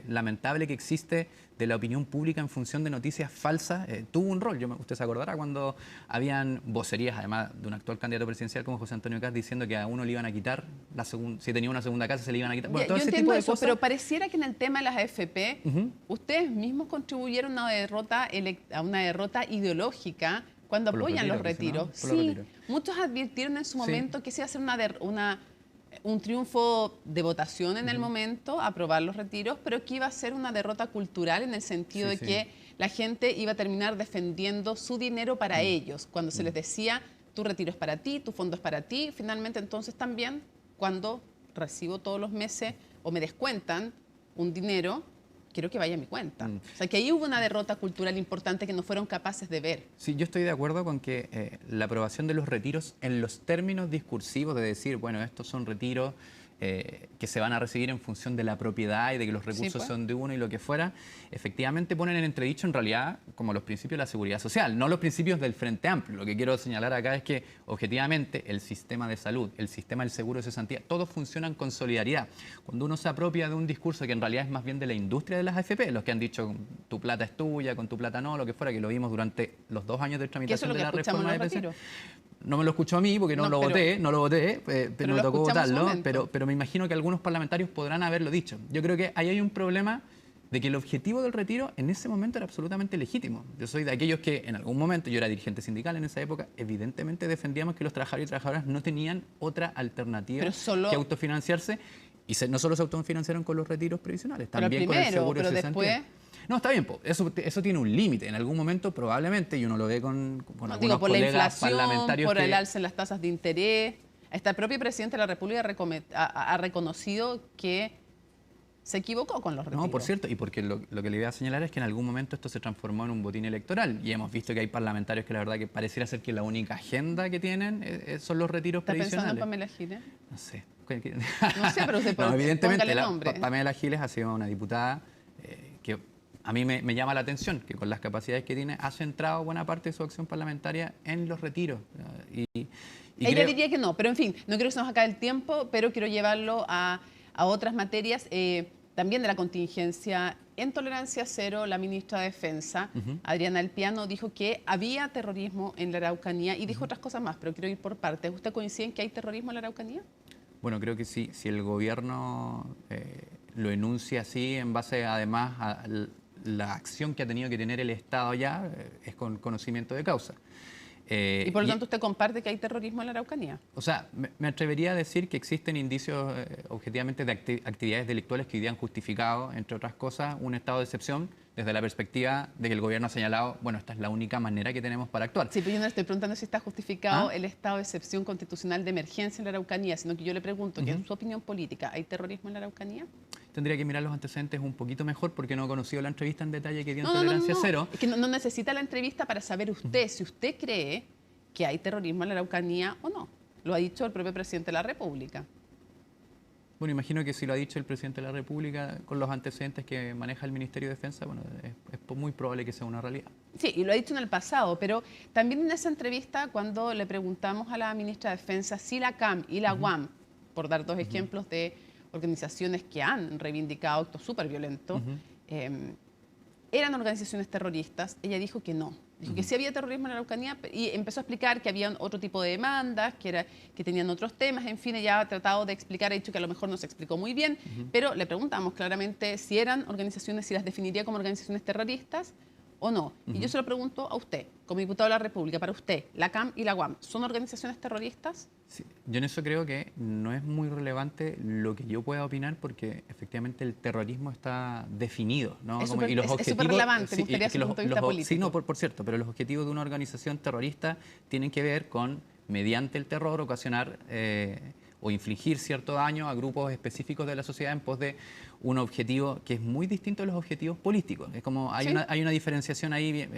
lamentable que existe de la opinión pública en función de noticias falsas tuvo un rol. Usted se acordará cuando habían vocerías, además de un actual candidato presidencial como José Antonio Caz, diciendo que a uno le iban a quitar, si tenía una segunda casa se le iban a quitar. Bueno, todo yo ese entiendo tipo de eso, cosas. pero pareciera que en el tema de las AFP, ustedes mismos contribuyeron a una derrota ideológica cuando apoyan los retiros. Sí, muchos advirtieron en su momento que se iba a hacer un triunfo de votación en el momento, aprobar los retiros, pero que iba a ser una derrota cultural en el sentido de que la gente iba a terminar defendiendo su dinero para ellos. Cuando se les decía, tu retiro es para ti, tu fondo es para ti, finalmente entonces también cuando recibo todos los meses o me descuentan un dinero, quiero que vaya a mi cuenta. O sea, que ahí hubo una derrota cultural importante que no fueron capaces de ver. Sí, yo estoy de acuerdo con que la aprobación de los retiros en los términos discursivos de decir, bueno, estos son retiros que se van a recibir en función de la propiedad y de que los recursos son de uno y lo que fuera, efectivamente ponen en entredicho en realidad como los principios de la seguridad social, no los principios del Frente Amplio. Lo que quiero señalar acá es que objetivamente el sistema de salud, el sistema del seguro de cesantía, todos funcionan con solidaridad. Cuando uno se apropia de un discurso que en realidad es más bien de la industria de las AFP, los que han dicho tu plata es tuya, con tu plata no, lo que fuera, que lo vimos durante los 2 años de tramitación de la reforma de pensión. No me lo escuchó a mí porque no lo voté, pero me tocó votarlo, pero me imagino que algunos parlamentarios podrán haberlo dicho. Yo creo que ahí hay un problema de que el objetivo del retiro en ese momento era absolutamente legítimo. Yo soy de aquellos que en algún momento, yo era dirigente sindical en esa época, evidentemente defendíamos que los trabajadores y trabajadoras no tenían otra alternativa que autofinanciarse, y no solo se autofinanciaron con los retiros previsionales, también con el seguro de cesantía. No, está bien, eso tiene un límite. En algún momento probablemente, y uno lo ve con algunos por la colegas inflación, parlamentarios por el alza en las tasas de interés. Hasta el propio presidente de la República ha reconocido que se equivocó con los retiros. No, por cierto, y porque lo que le voy a señalar es que en algún momento esto se transformó en un botín electoral, y hemos visto que hay parlamentarios que la verdad que pareciera ser que la única agenda que tienen son los retiros previsionales. ¿Está pensando en Pamela Giles? No sé. No sé, pero usted evidentemente nombre. Pamela Giles ha sido una diputada que a mí me llama la atención, que con las capacidades que tiene ha centrado buena parte de su acción parlamentaria en los retiros. Ella diría que no, pero en fin, no quiero que se nos acabe el tiempo, pero quiero llevarlo a otras materias. También de la contingencia en Tolerancia Cero, la ministra de Defensa, Adriana Alpiano, dijo que había terrorismo en la Araucanía y dijo otras cosas más, pero quiero ir por partes. ¿Usted coincide en que hay terrorismo en la Araucanía? Bueno, creo que sí. Si el gobierno lo enuncia así, en base además a la acción que ha tenido que tener el Estado allá, es con conocimiento de causa. Y por lo tanto, ¿usted comparte que hay terrorismo en la Araucanía? O sea, me atrevería a decir que existen indicios objetivamente de actividades delictuales que hoy día han justificado, entre otras cosas, un estado de excepción desde la perspectiva de que el gobierno ha señalado, bueno, esta es la única manera que tenemos para actuar. Sí, pero yo no le estoy preguntando si está justificado el estado de excepción constitucional de emergencia en la Araucanía, sino que yo le pregunto, que en su opinión política, ¿hay terrorismo en la Araucanía? Tendría que mirar los antecedentes un poquito mejor porque no he conocido la entrevista en detalle que dio en Tolerancia Cero. Es que no necesita la entrevista para saber usted si usted cree que hay terrorismo en la Araucanía o no. Lo ha dicho el propio presidente de la República. Bueno, imagino que si lo ha dicho el presidente de la República con los antecedentes que maneja el Ministerio de Defensa, bueno, es muy probable que sea una realidad. Sí, y lo ha dicho en el pasado, pero también en esa entrevista cuando le preguntamos a la ministra de Defensa si la CAM y la UAM, por dar 2 ejemplos de organizaciones que han reivindicado actos súper violentos, eran organizaciones terroristas, ella dijo que no. Dijo que sí había terrorismo en la Araucanía y empezó a explicar que había otro tipo de demandas, que tenían otros temas, en fin, ella ha tratado de explicar, ha dicho que a lo mejor no se explicó muy bien, pero le preguntamos claramente si eran organizaciones, si las definiría como organizaciones terroristas o no. Y yo se lo pregunto a usted, como diputado de la República, para usted, la CAM y la UAM, ¿son organizaciones terroristas? Sí, yo en eso creo que no es muy relevante lo que yo pueda opinar porque efectivamente el terrorismo está definido, ¿no? Es súper relevante, me gustaría su punto de vista político. Sí, no, por cierto, pero los objetivos de una organización terrorista tienen que ver con, mediante el terror, ocasionar o infligir cierto daño a grupos específicos de la sociedad en pos de un objetivo que es muy distinto a los objetivos políticos. Es como hay una diferenciación ahí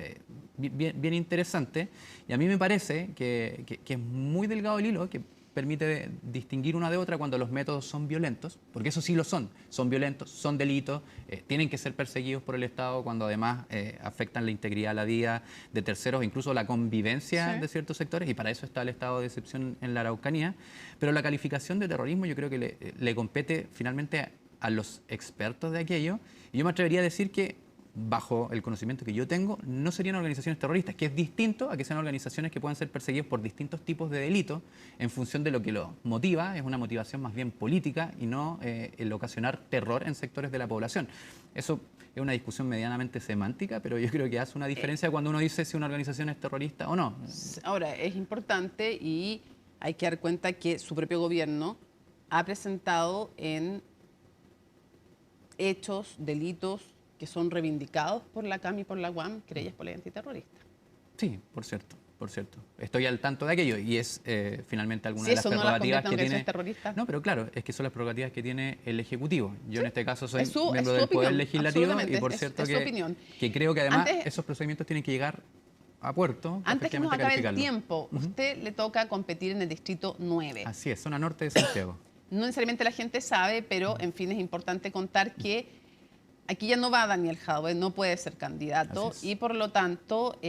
bien interesante y a mí me parece que es muy delgado el hilo, que permite distinguir una de otra cuando los métodos son violentos, porque eso sí lo son violentos, son delitos, tienen que ser perseguidos por el Estado cuando además afectan la integridad de la vida de terceros, incluso la convivencia de ciertos sectores, y para eso está el estado de excepción en la Araucanía. Pero la calificación de terrorismo yo creo que le compete finalmente a los expertos de aquello, y yo me atrevería a decir que bajo el conocimiento que yo tengo, no serían organizaciones terroristas, que es distinto a que sean organizaciones que puedan ser perseguidas por distintos tipos de delitos en función de lo que los motiva. Es una motivación más bien política y no el ocasionar terror en sectores de la población. Eso es una discusión medianamente semántica, pero yo creo que hace una diferencia cuando uno dice si una organización es terrorista o no. Ahora, es importante y hay que dar cuenta que su propio gobierno ha presentado en hechos, delitos que son reivindicados por la CAM y por la UAM, querellas por ley antiterrorista. Sí, por cierto. Estoy al tanto de aquello y es finalmente alguna de las prerrogativas que tiene... No, pero claro, es que son las prerrogativas que tiene el Ejecutivo. Yo en este caso soy miembro del Poder Legislativo y por cierto que creo que además esos procedimientos tienen que llegar a puerto. Antes que nos acabe el tiempo, usted le toca competir en el Distrito 9. Así es, zona norte de Santiago. No necesariamente la gente sabe, pero en fin es importante contar que aquí ya no va Daniel Jadwe, no puede ser candidato y por lo tanto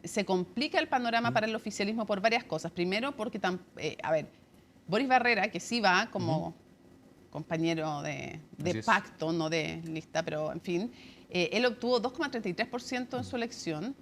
se complica el panorama para el oficialismo por varias cosas. Primero porque, Boris Barrera, que sí va como compañero de pacto, no de lista, pero en fin, él obtuvo 2,33% en su elección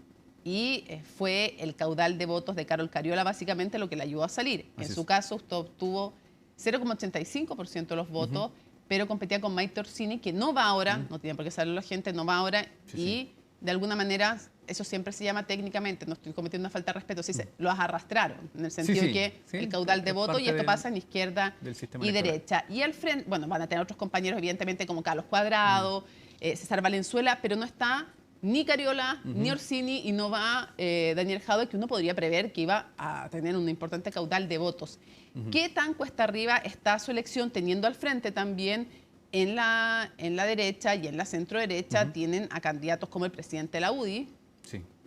y fue el caudal de votos de Carol Cariola básicamente lo que le ayudó a salir. En su caso usted obtuvo 0,85% de los votos, pero competía con Maite Orsini, que no va ahora, no tiene por qué saberlo la gente, no va ahora, de alguna manera, eso siempre se llama técnicamente, no estoy cometiendo una falta de respeto, los arrastraron, en el sentido de que el caudal de votos, y esto pasa en izquierda y derecha. Y al frente, bueno, van a tener otros compañeros, evidentemente, como Carlos Cuadrado, César Valenzuela, pero no está ni Cariola, ni Orsini, y no va Daniel Jadwe, que uno podría prever que iba a tener un importante caudal de votos. ¿Qué tan cuesta arriba está su elección, teniendo al frente también en la derecha y en la centro derecha tienen a candidatos como el presidente de la UDI,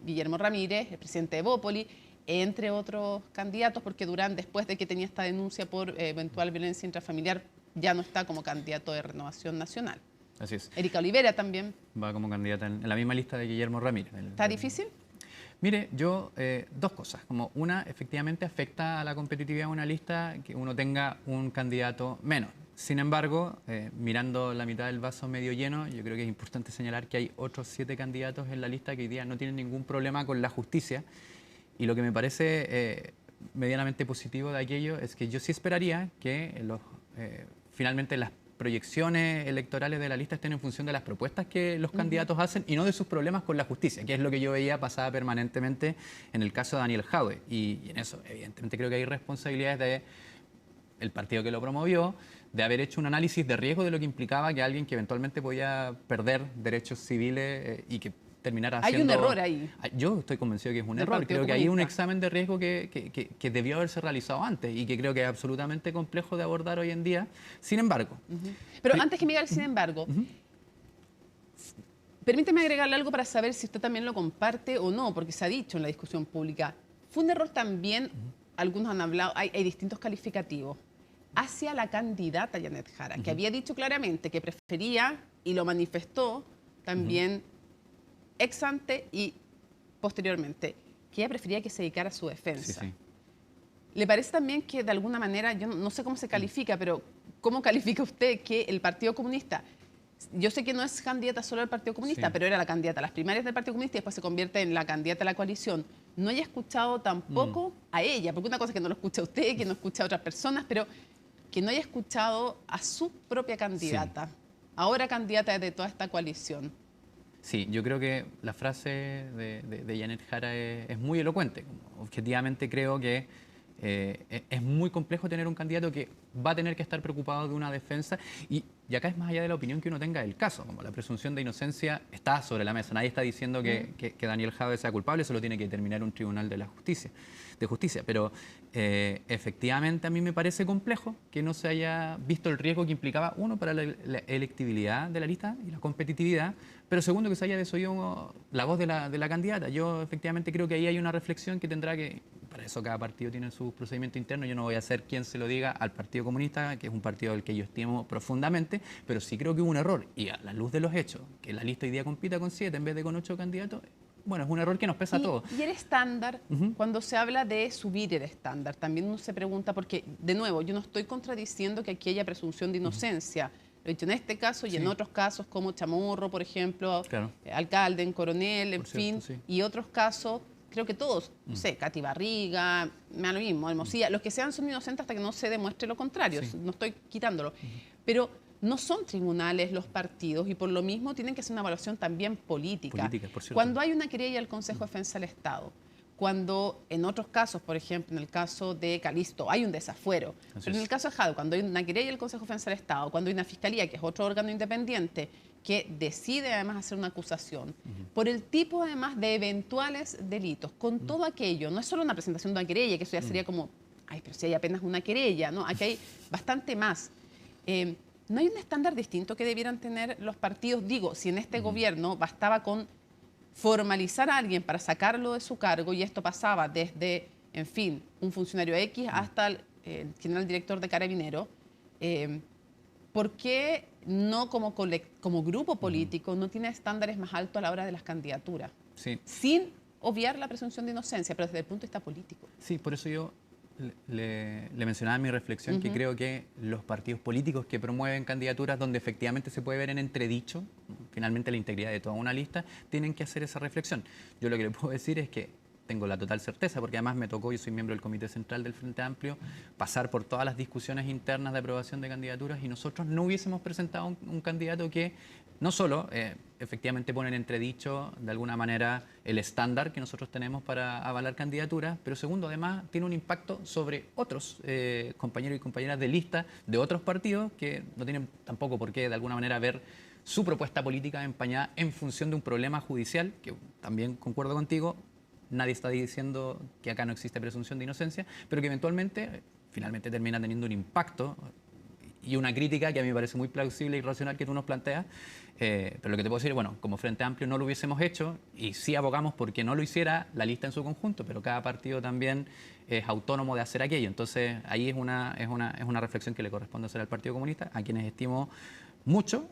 Guillermo Ramírez, el presidente de Bópoli, entre otros candidatos, porque Durán, después de que tenía esta denuncia por eventual violencia intrafamiliar, ya no está como candidato de Renovación Nacional. Así es. Erika Olivera también. Va como candidata en la misma lista de Guillermo Ramírez. ¿Está difícil? Mire, yo, dos cosas. Como una, efectivamente afecta a la competitividad de una lista que uno tenga un candidato menos. Sin embargo, mirando la mitad del vaso medio lleno, yo creo que es importante señalar que hay otros 7 candidatos en la lista que hoy día no tienen ningún problema con la justicia. Y lo que me parece medianamente positivo de aquello es que yo sí esperaría que finalmente las proyecciones electorales de la lista estén en función de las propuestas que los candidatos hacen y no de sus problemas con la justicia, que es lo que yo veía pasaba permanentemente en el caso de Daniel Jadwe. Y en eso, evidentemente, creo que hay responsabilidades del partido que lo promovió, de haber hecho un análisis de riesgo de lo que implicaba que alguien que eventualmente podía perder derechos civiles y que terminara haciendo... Hay un error ahí. Yo estoy convencido que es un error. Creo que hay un examen de riesgo que debió haberse realizado antes y que creo que es absolutamente complejo de abordar hoy en día. Sin embargo... Pero antes que me diga el sin embargo, permíteme agregarle algo para saber si usted también lo comparte o no, porque se ha dicho en la discusión pública. Fue un error también, algunos han hablado, hay distintos calificativos, hacia la candidata Janet Jara, que había dicho claramente que prefería, y lo manifestó también ex ante y posteriormente, que ella prefería que se dedicara a su defensa. ¿Le parece también que de alguna manera, yo no sé cómo se califica, pero ¿cómo califica usted que el Partido Comunista, yo sé que no es candidata solo del Partido Comunista, pero era la candidata a las primarias del Partido Comunista y después se convierte en la candidata a la coalición, no haya escuchado tampoco a ella? Porque una cosa es que no lo escucha usted, que no escucha a otras personas, pero que no haya escuchado a su propia candidata, ahora candidata de toda esta coalición. Sí, yo creo que la frase de Janet Jara es muy elocuente. Objetivamente creo que es muy complejo tener un candidato que va a tener que estar preocupado de una defensa y acá es más allá de la opinión que uno tenga del caso, como la presunción de inocencia está sobre la mesa. Nadie está diciendo que Daniel Jadwe sea culpable, eso lo tiene que determinar un tribunal de justicia. Pero efectivamente a mí me parece complejo que no se haya visto el riesgo que implicaba, uno, para la electibilidad de la lista y la competitividad, pero segundo, que se haya desoído la voz de la candidata. Yo efectivamente creo que ahí hay una reflexión que tendrá que para eso cada partido tiene su procedimiento interno. Yo no voy a ser quien se lo diga al Partido Comunista, que es un partido al que yo estimo profundamente, pero sí creo que hubo un error. Y a la luz de los hechos, que la lista hoy día compita con 7 en vez de con 8 candidatos, bueno, es un error que nos pesa a todos. Y el estándar, cuando se habla de subir el estándar, también uno se pregunta, porque, de nuevo, yo no estoy contradiciendo que aquí haya presunción de inocencia. Lo he dicho en este caso y en otros casos como Chamorro, por ejemplo, alcalde en Coronel, en fin, y otros casos, creo que todos, no sé, Katy Barriga, me da lo mismo, Hermosilla, los que sean son inocentes hasta que no se demuestre lo contrario, no estoy quitándolo. Pero no son tribunales los partidos y por lo mismo tienen que hacer una evaluación también política. Cuando hay una querella al Consejo de Defensa del Estado, cuando en otros casos, por ejemplo, en el caso de Calisto, hay un desafuero, pero en el caso de Jadwe, cuando hay una querella del Consejo de Defensa del Estado, cuando hay una fiscalía, que es otro órgano independiente, que decide además hacer una acusación, por el tipo además de eventuales delitos, con todo aquello, no es solo una presentación de una querella, que eso ya sería como, ay, pero si hay apenas una querella, ¿no? Aquí hay bastante más. ¿No hay un estándar distinto que debieran tener los partidos? Digo, si en este gobierno bastaba con formalizar a alguien para sacarlo de su cargo y esto pasaba desde, en fin, un funcionario X hasta el general director de Carabineros, ¿por qué no como grupo político no tiene estándares más altos a la hora de las candidaturas? Sin obviar la presunción de inocencia, pero desde el punto de vista político. Sí, por eso yo le mencionaba en mi reflexión que creo que los partidos políticos que promueven candidaturas donde efectivamente se puede ver en entredicho finalmente la integridad de toda una lista, tienen que hacer esa reflexión. Yo lo que le puedo decir es que tengo la total certeza, porque además me tocó, yo soy miembro del Comité Central del Frente Amplio, pasar por todas las discusiones internas de aprobación de candidaturas y nosotros no hubiésemos presentado un candidato que no solo efectivamente pone en entredicho de alguna manera el estándar que nosotros tenemos para avalar candidaturas, pero segundo, además tiene un impacto sobre otros compañeros y compañeras de lista de otros partidos que no tienen tampoco por qué de alguna manera ver su propuesta política empañada en función de un problema judicial, que también concuerdo contigo, nadie está diciendo que acá no existe presunción de inocencia, pero que eventualmente, finalmente termina teniendo un impacto y una crítica que a mí me parece muy plausible y racional que tú nos planteas, pero lo que te puedo decir, bueno, como Frente Amplio no lo hubiésemos hecho y sí abogamos porque no lo hiciera la lista en su conjunto, pero cada partido también es autónomo de hacer aquello. Entonces ahí es una reflexión que le corresponde hacer al Partido Comunista, a quienes estimo mucho,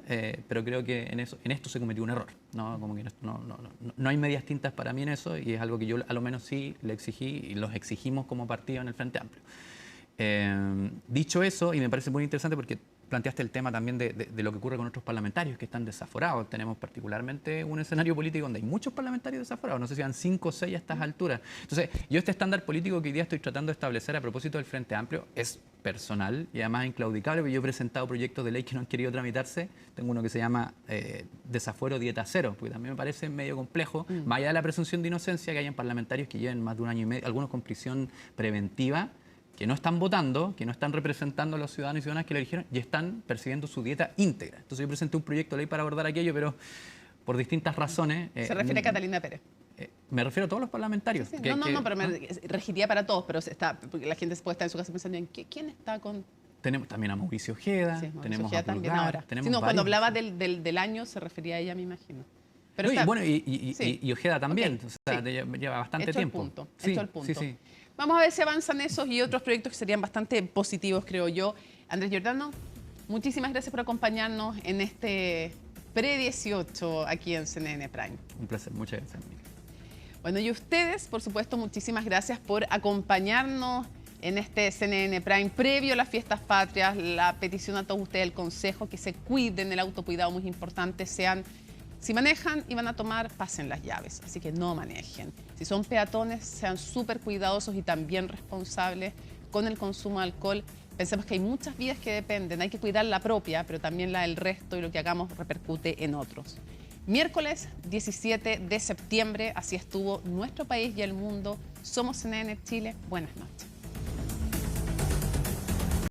pero creo que en esto se cometió un error, ¿no? Como que no hay medias tintas para mí en eso y es algo que yo a lo menos sí le exigí y los exigimos como partido en el Frente Amplio. Dicho eso, y me parece muy interesante porque planteaste el tema también de lo que ocurre con otros parlamentarios que están desaforados. Tenemos particularmente un escenario político donde hay muchos parlamentarios desaforados, no sé si eran 5 o 6 a estas alturas. Entonces, yo este estándar político que hoy día estoy tratando de establecer a propósito del Frente Amplio es personal y además inclaudicable, porque yo he presentado proyectos de ley que no han querido tramitarse. Tengo uno que se llama Desafuero Dieta Cero, porque también me parece medio complejo, más allá de la presunción de inocencia, que hayan parlamentarios que lleven más de 1 año y medio, algunos con prisión preventiva, que no están votando, que no están representando a los ciudadanos y ciudadanas que lo eligieron y están percibiendo su dieta íntegra. Entonces yo presenté un proyecto de ley para abordar aquello, pero por distintas razones... Se refiere a Catalina Pérez. Me refiero a todos los parlamentarios. Sí, sí. No, pero me regiría para todos, pero porque la gente puede estar en su casa pensando en quién está con... Tenemos también a Mauricio Ojeda, tenemos Ojeda a Pulgar, también ahora. tenemos cuando hablaba del año se refería a ella, me imagino. Pero no, y Ojeda también, o sea, lleva bastante tiempo. Hecho el punto. Sí. Vamos a ver si avanzan esos y otros proyectos que serían bastante positivos, creo yo. Andrés Giordano, muchísimas gracias por acompañarnos en este pre-18 aquí en CNN Prime. Un placer, muchas gracias. Bueno, y ustedes, por supuesto, muchísimas gracias por acompañarnos en este CNN Prime previo a las fiestas patrias. La petición a todos ustedes del Consejo, que se cuiden, el autocuidado muy importante, si manejan y van a tomar, pasen las llaves, así que no manejen. Si son peatones, sean súper cuidadosos y también responsables con el consumo de alcohol. Pensemos que hay muchas vidas que dependen, hay que cuidar la propia, pero también la del resto y lo que hagamos repercute en otros. Miércoles 17 de septiembre, así estuvo nuestro país y el mundo. Somos CNN Chile. Buenas noches.